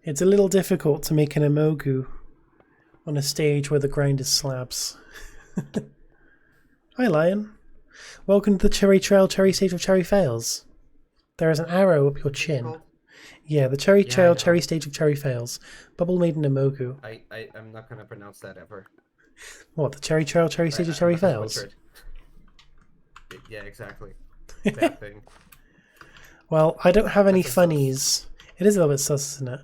It's a little difficult to make an Amogu on a stage where the ground is slabs. Hi, Lion. Welcome to the Cherry Trail Cherry Stage of Cherry Fails. There is an arrow up your chin. Yeah, the Cherry Trail Cherry Stage of Cherry Fails. Bubble made an Amogu. I'm not gonna pronounce that ever. What, the Cherry Trail Cherry Stage of Cherry Fails? Yeah, exactly. That thing. Well, I don't have any funnies. It is a little bit sus, isn't it?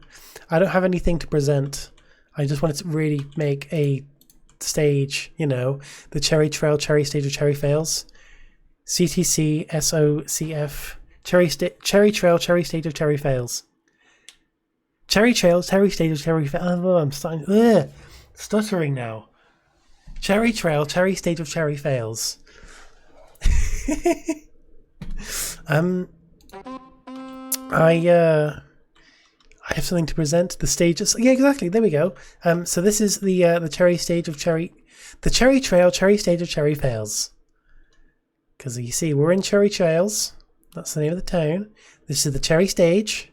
I don't have anything to present. I just wanted to really make a stage, you know, the Cherry Trail Cherry Stage of Cherry Fails. CTC SOCF Cherry Trail Cherry Stage of Cherry Fails. Cherry Trail Cherry Stage of Cherry Fails. Oh, I'm starting stuttering now. Cherry Trail Cherry Stage of Cherry Fails. I have something to present. The stages. Yeah, exactly. There we go. So this is the Cherry Stage of Cherry, the Cherry Trail Cherry Stage of Cherry Fails. Because you see, we're in Cherry Trails. That's the name of the town. This is the Cherry Stage,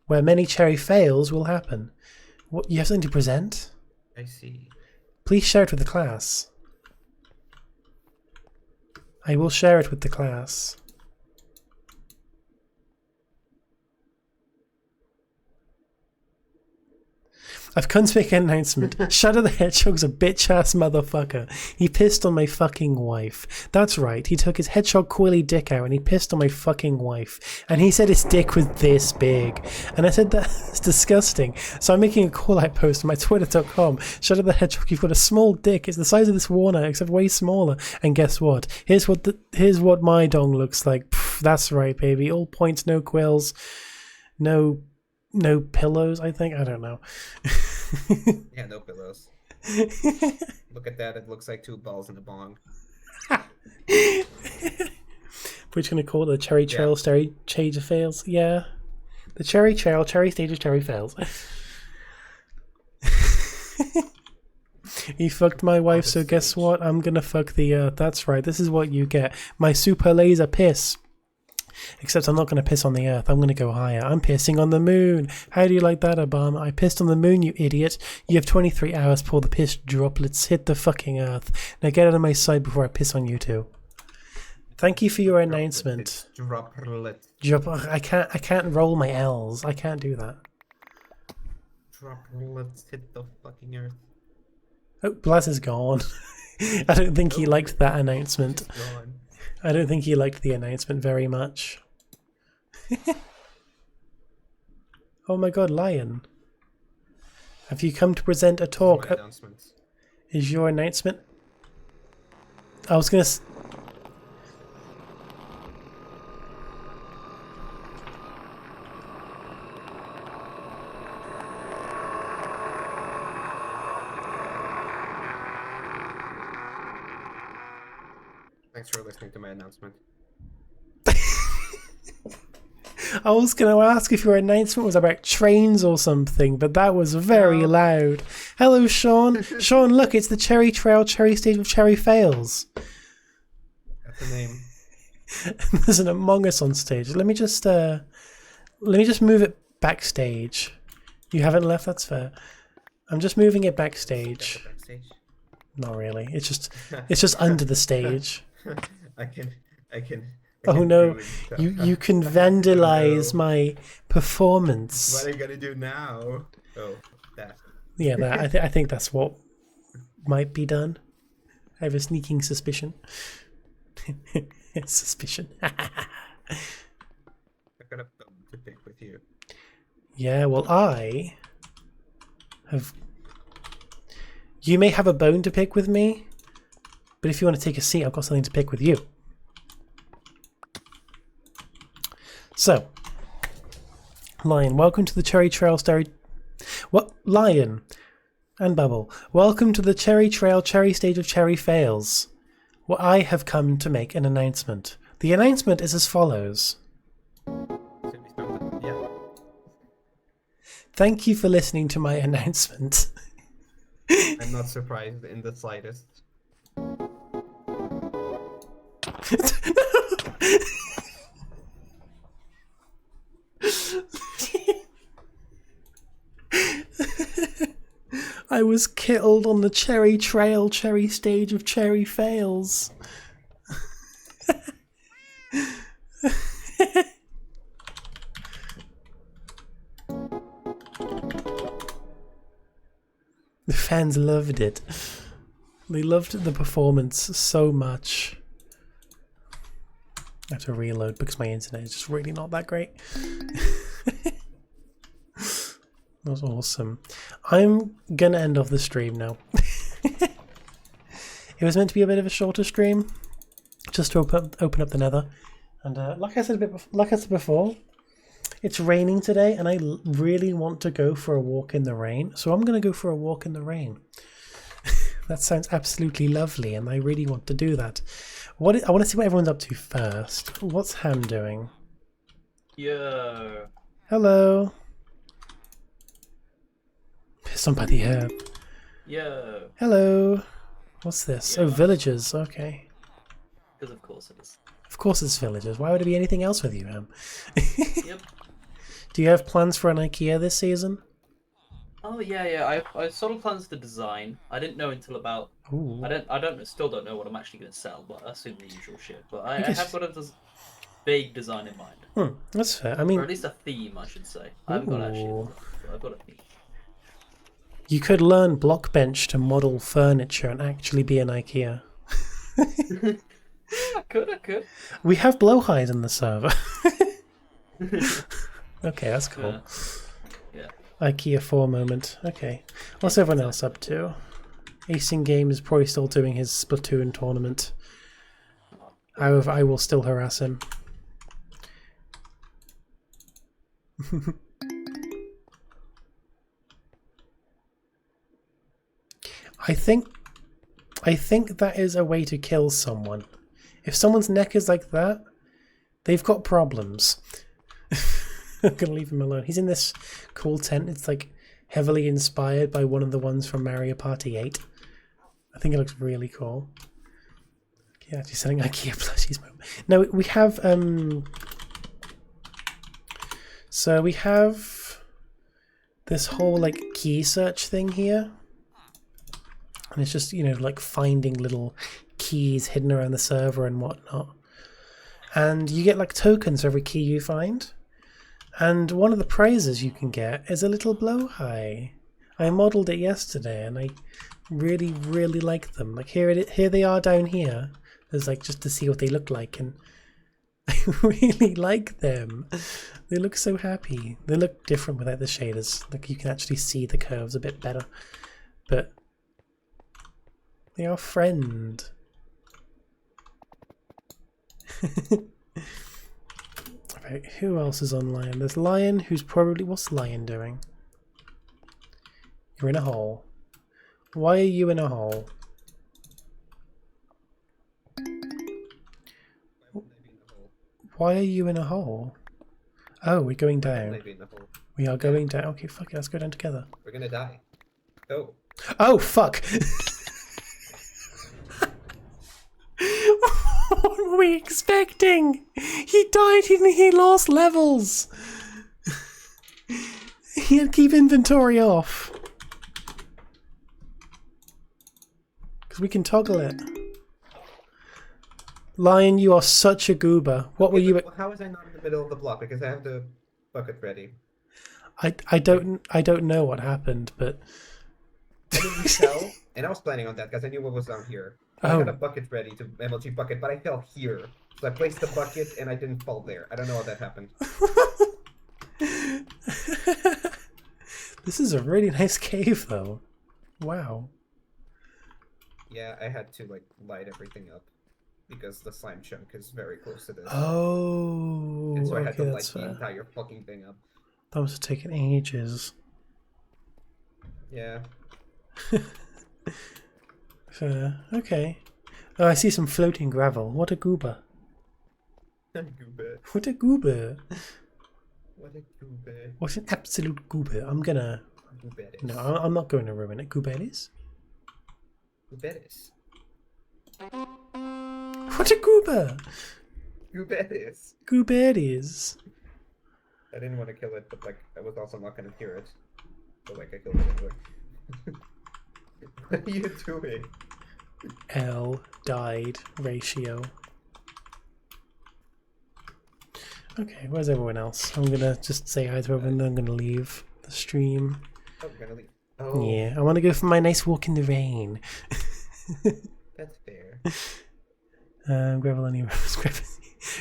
where many Cherry Fails will happen. What, you have something to present? I see. Please share it with the class. I will share it with the class. I've come to make an announcement. Shadow the Hedgehog's a bitch-ass motherfucker. He pissed on my fucking wife. That's right, he took his hedgehog coily dick out and he pissed on my fucking wife. And he said his dick was this big. And I said, that's disgusting. So I'm making a call-out post on my twitter.com. Shadow the Hedgehog, you've got a small dick. It's the size of this walnut, except way smaller. And guess what? Here's what my dong looks like. Pff, that's right, baby. All points, no quills. No pillows, I think. I don't know. Yeah, no pillows. Look at that. It looks like two balls in a bong. We're just going to call it the Cherry Trail Stage of Fails. Yeah. The Cherry Trail Cherry Stage of Cherry Fails. He fucked my wife, so guess what? I'm going to fuck the earth. That's right. This is what you get. My super laser piss. Except I'm not going to piss on the earth. I'm going to go higher. I'm pissing on the moon. How do you like that, Obama? I pissed on the moon, you idiot. You have 23 hours before the piss droplets hit the fucking earth. Now get out of my sight before I piss on you too. Thank you for your announcement. Droplet. I can't roll my L's. I can't do that. Droplets hit the fucking earth. Oh, Blaz is gone. I don't think he liked that announcement. It's gone. I don't think he liked the announcement very much. Oh my god, Lion. Have you come to present a talk? Is your announcement? I was gonna... Thanks for listening to my announcement. I was going to ask if your announcement was about trains or something, but that was very loud. Hello, Sean. Sean, look, it's the Cherry Trail, Cherry Stage of Cherry Fails. That's the name. There's an Among Us on stage. Let me just move it backstage. You haven't left, that's fair. I'm just moving it backstage. Backstage. Not really. It's just under the stage. I can. Oh no, ruin stuff. you can vandalize No. my performance. What are you gonna do now? Oh, that. Yeah, that I think that's what might be done. I have a sneaking suspicion. Suspicion. I got a bone to pick with you. Yeah, well, I have. You may have a bone to pick with me, but if you want to take a seat, I've got something to pick with you. So, Lion, welcome to the Cherry Trail What? Lion and Bubble, welcome to the Cherry Trail Cherry Stage of Cherry Fails. Well, I have come to make an announcement. The announcement is as follows. Yeah. Thank you for listening to my announcement. I'm not surprised in the slightest. I was killed on the Cherry Trail Cherry Stage of Cherry Fails. The fans loved it. They loved the performance so much. I have to reload because my internet is just really not that great. That was awesome. I'm gonna end off the stream now. It was meant to be a bit of a shorter stream, just to open up the Nether. And like I said before, it's raining today, and I really want to go for a walk in the rain. So I'm gonna go for a walk in the rain. That sounds absolutely lovely, and I really want to do that. I want to see what everyone's up to first. What's Ham doing? Yo. Hello. Somebody here. Yo. Hello. What's this? Yeah. Oh, villagers. Okay. Because of course it is. Of course it's villagers. Why would it be anything else with you, Ham? Yep. Do you have plans for an IKEA this season? Oh yeah. I sort of plans to design. I didn't know until about. Ooh. Still don't know what I'm actually going to sell, but I assume the usual shit. But I guess- have got a vague design in mind, That's fair. I or mean, at least a theme, I should say. I haven't got actually. Ooh. But I've got a theme. you could learn Blockbench to model furniture and actually be an IKEA. I could. We have blowhide in the server. Okay, that's cool. Yeah. IKEA 4 moment. Okay. What's everyone else up to? Acing Game is probably still doing his Splatoon tournament. However, I will still harass him. I think that is a way to kill someone. If someone's neck is like that, they've got problems. I'm gonna leave him alone. He's in this cool tent. It's like heavily inspired by one of the ones from Mario Party 8. I think it looks really cool. Yeah, just selling IKEA plushies. No, we have so we have this whole like key search thing here. And it's just, you know, like finding little keys hidden around the server and whatnot. And you get like tokens for every key you find. And one of the prizes you can get is a little blowhigh. I modelled it yesterday and I really, really like them. Like here they are down here. There's like just to see what they look like, and I really like them. They look so happy. They look different without the shaders. Like you can actually see the curves a bit better. But they are friend. Right, who else is on Lion? There's Lion, who's probably... What's Lion doing? You're in a hole. Why are you in a hole? Why are you in a hole? Oh, we're going down. We are going down. Okay, fuck it, let's go down together. We're gonna die. Go. Oh, fuck! What were we expecting? He died and he lost levels! He had to keep inventory off. Because we can toggle it. Lion, you are such a goober. What were you... How was I not in the middle of the block? Because I have the bucket ready. I don't know what happened, but... I didn't tell, and I was planning on that because I knew what was down here. So I Oh. had a bucket ready to MLG bucket, but I fell here. So I placed the bucket and I didn't fall there. I don't know how that happened. This is a really nice cave, though. Wow. Yeah, I had to like light everything up because the slime chunk is very close to this. Oh, And so I had okay, to light that's the fair. entire fucking thing up. That must have taken ages. Yeah. Fair. Okay. Oh, I see some floating gravel. What a goober. Goober. What a goober. What a goober. What an absolute goober. I'm gonna... Gooberis. No, I'm not going to ruin it. Gooberis? Gooberis. What a goober! Gooberis. Gooberis. I didn't want to kill it, but like I was also not gonna hear it. So like I killed it anyway. What are you doing? L died ratio. Okay, where's everyone else? I'm gonna just say hi to everyone, then I'm gonna leave the stream. Oh, we're gonna leave. Oh, Yeah, I wanna go for my nice walk in the rain. that's fair. Gravel anywhere.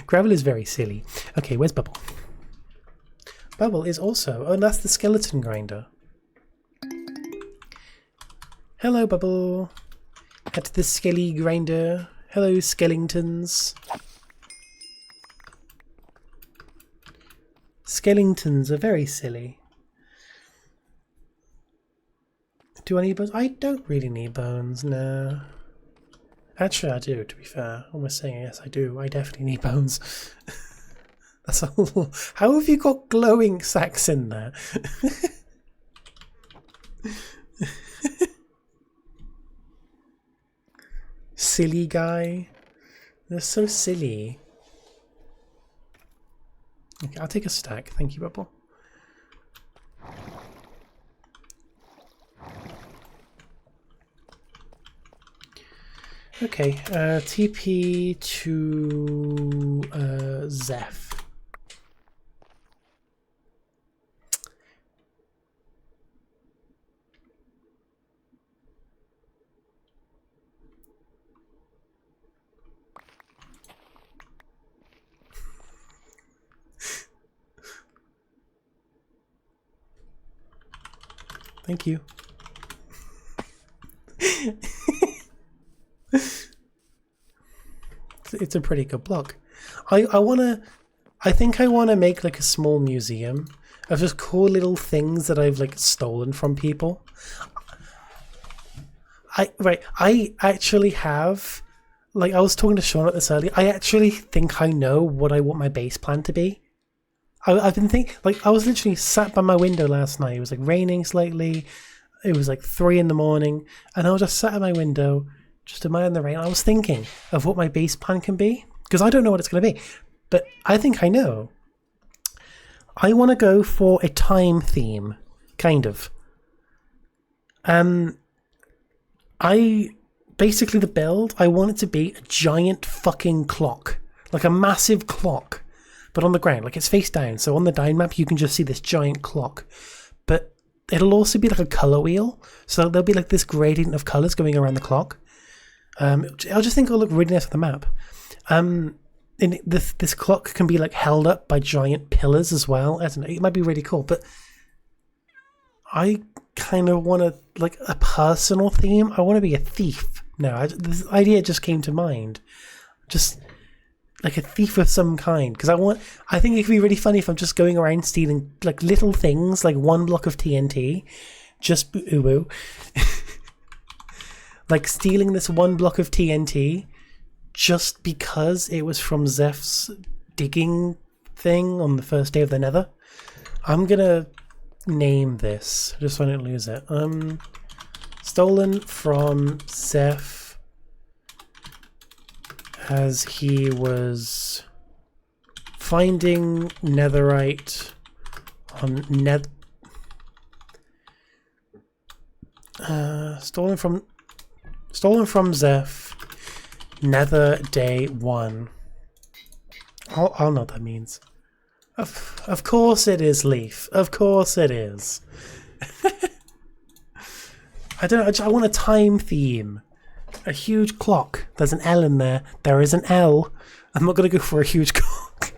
Gravel is very silly. Okay, where's Bubble? Bubble is also... Oh, that's the skeleton grinder. Hello, Bubble. At the skelly grinder. Hello, skeletons. Skeletons are very silly. Do I need bones? I don't really need bones, no. Actually, I do, to be fair. Almost saying yes, I do. I definitely need bones. That's all. How have you got glowing sacks in there? Silly guy. They're so silly. Okay, I'll take a stack. Thank you, Bubble. Okay, TP to Zeph. Thank you. It's a pretty good block. I think I wanna make like a small museum of just cool little things that I've like stolen from people. I actually have, like I was talking to Sean about this earlier, I actually think I know what I want my base plan to be. I've been thinking, like I was literally sat by my window last night. It was like raining slightly. It was like 3 in the morning, and I was just sat at my window, just admiring the rain. I was thinking of what my base plan can be, because I don't know what it's going to be, but I think I know. I want to go for a time theme, kind of. Basically the build, I want it to be a giant fucking clock, like a massive clock, but on the ground, like it's face down. So on the down map, you can just see this giant clock, but it'll also be like a color wheel. So there'll be like this gradient of colors going around the clock. I just think it'll look really nice on the map. And this clock can be like held up by giant pillars as well. I don't know, it might be really cool, but I kind of want like a personal theme. I want to be a thief. No, this idea just came to mind. Just like a thief of some kind, because I think it could be really funny if I'm just going around stealing like little things, like 1 block of TNT, just boo-boo. Like stealing this 1 block of TNT just because it was from Zeph's digging thing on the first day of the Nether. I'm gonna name this just so I don't lose it. stolen from Zeph as he was finding netherite on stolen from Zeph, Nether Day 1. I'll know what that means. Of course it is, Leaf. Of course it is. I want a time theme. A huge clock. There's an L in there. There is an L. I'm not going to go for a huge clock.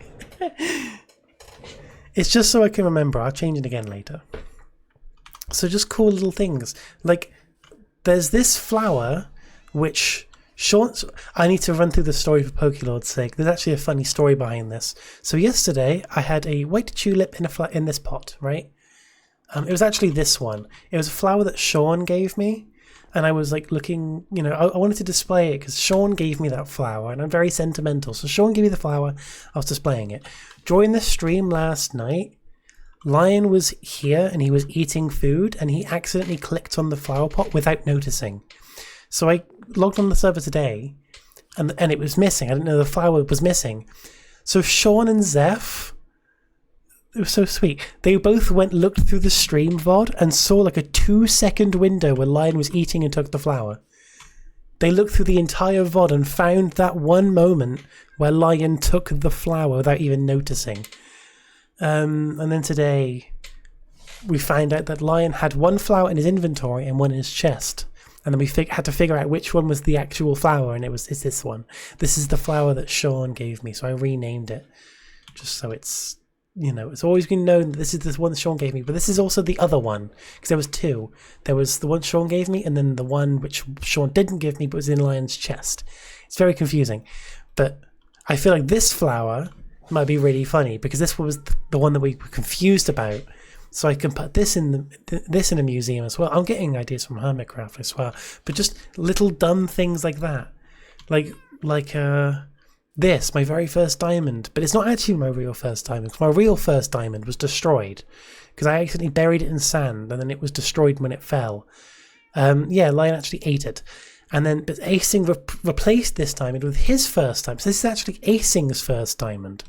It's just so I can remember. I'll change it again later. So just cool little things. Like, there's this flower, which I need to run through the story for Pokélord's sake. There's actually a funny story behind this. So yesterday, I had a white tulip in this pot, right? It was actually this one. It was a flower that Sean gave me. And I was like looking, I wanted to display it because Sean gave me that flower and I'm very sentimental. So Sean gave me the flower, I was displaying it. During the stream last night, Lion was here and he was eating food and he accidentally clicked on the flower pot without noticing. So I logged on the server today and it was missing. I didn't know the flower was missing. So Sean and Zeph, it was so sweet. They both looked through the stream VOD and saw like a 2-second window where Lion was eating and took the flower. They looked through the entire VOD and found that one moment where Lion took the flower without even noticing. And then today we found out that Lion had one flower in his inventory and one in his chest. And then we had to figure out which one was the actual flower, and it's this one. This is the flower that Sean gave me, so I renamed it. Just so it's, it's always been known that this is the one that Sean gave me, but this is also the other one, because there was two. There was the one Sean gave me, and then the one which Sean didn't give me, but was in Lion's chest. It's very confusing, but I feel like this flower might be really funny, because this was the one that we were confused about. So I can put this in a museum as well. I'm getting ideas from Hermitcraft as well, but just little dumb things like that, like this, my very first diamond. But it's not actually my real first diamond. My real first diamond was destroyed because I accidentally buried it in sand, and then it was destroyed when it fell. Lion actually ate it, and then but Acing replaced this diamond with his first diamond. So this is actually Acing's first diamond.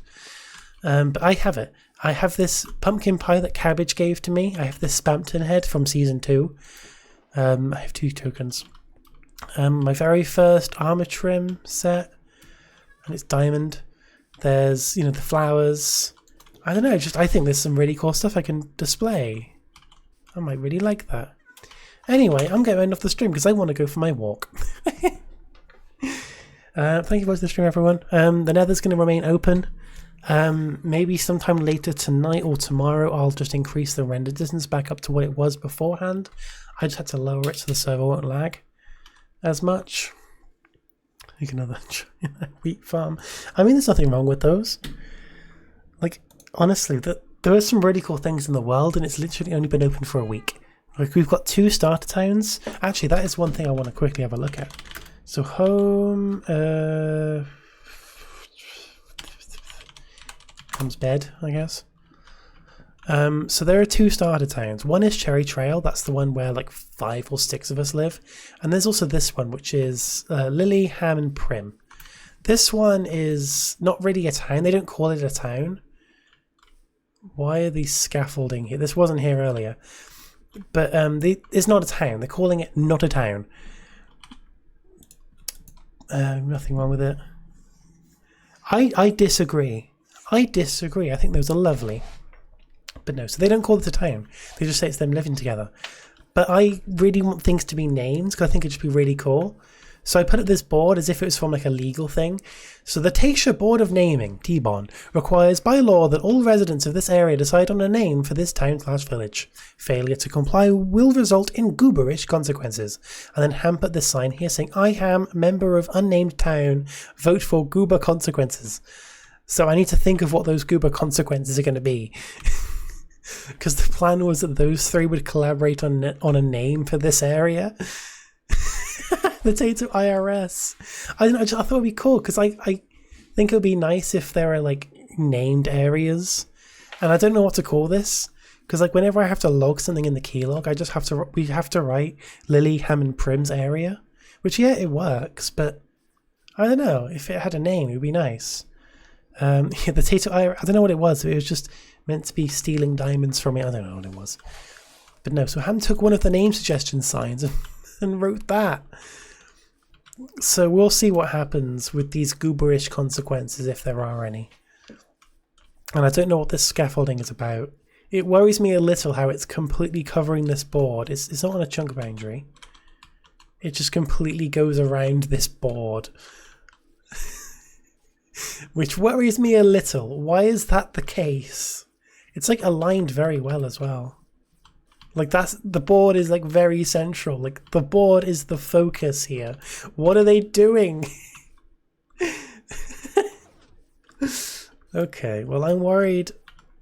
But I have it. I have this pumpkin pie that Cabbage gave to me. I have this Spampton head from season 2. I have 2 tokens. My very first armor trim set, and it's diamond. There's, the flowers. I don't know, I think there's some really cool stuff I can display. I might really like that. Anyway, I'm getting off the stream because I want to go for my walk. Thank you for watching the stream, everyone. The Nether's going to remain open. Maybe sometime later tonight or tomorrow I'll just increase the render distance back up to what it was beforehand. I just had to lower it so the server won't lag as much. Like another wheat farm. I mean, there's nothing wrong with those. Like, honestly, there are some really cool things in the world, and it's literally only been open for a week. Like, we've got 2 starter towns. Actually, that is one thing I want to quickly have a look at. So home, comes bed, I guess. So there are 2 starter towns. One is Cherry Trail. That's the one where like 5 or 6 of us live. And there's also this one, which is Lily, Ham, and Prim. This one is not really a town. They don't call it a town. Why are these scaffolding here? This wasn't here earlier. But it's not a town. They're calling it not a town. Nothing wrong with it. I disagree. I think those are lovely. But no, so they don't call it a town. They just say it's them living together. But I really want things to be named because I think it'd just be really cool. So I put up this board as if it was from like a legal thing. So the Taetoe Board of Naming, T-Bon, requires by law that all residents of this area decide on a name for this town/village. Failure to comply will result in gooberish consequences. And then Ham put this sign here saying, I am member of unnamed town, vote for goober consequences. So I need to think of what those goober consequences are going to be. Because the plan was that those 3 would collaborate on a name for this area. The Taetoe IRS. I thought it would be cool because I think it would be nice if there are like named areas. And I don't know what to call this Because like whenever I have to log something in the keylog, we have to write Lily, Ham and Prim's area, which yeah, it works, but I don't know, if it had a name, it would be nice. Yeah, the Taetoe, I don't know what it was. It was just meant to be stealing diamonds from me. I don't know what it was. But no, so Ham took one of the name suggestion signs and wrote that. So we'll see what happens with these gooberish consequences, if there are any. And I don't know what this scaffolding is about. It worries me a little how it's completely covering this board. It's not on a chunk boundary. It just completely goes around this board. Which worries me a little. Why is that the case? It's like aligned very well as well. Like the board is like very central. Like the board is the focus here. What are they doing? Okay, well I'm worried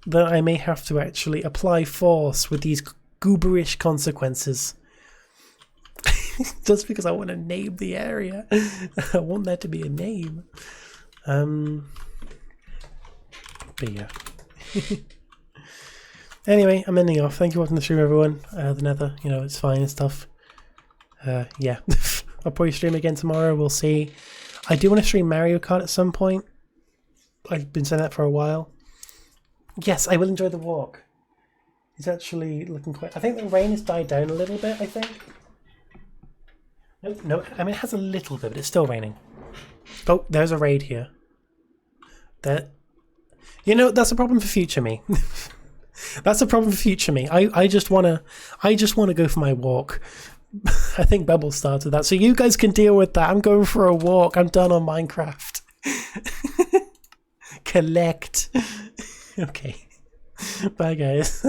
that I may have to actually apply force with these gooberish consequences. Just because I want to name the area. I want there to be a name. But yeah. Anyway, I'm ending off. Thank you for watching the stream, everyone. The Nether, you know, it's fine and stuff. Yeah. I'll probably stream again tomorrow. We'll see. I do want to stream Mario Kart at some point. I've been saying that for a while. Yes, I will enjoy the walk. It's actually looking quite... I think the rain has died down a little bit, I think. Nope, no, I mean, it has a little bit, but it's still raining. Oh, there's a raid here. There. You know, that's a problem for future me. That's a problem for future me. I just wanna go for my walk. I think Bubble started that, so you guys can deal with that. I'm going for a walk. I'm done on Minecraft. Collect. Okay. Bye, guys.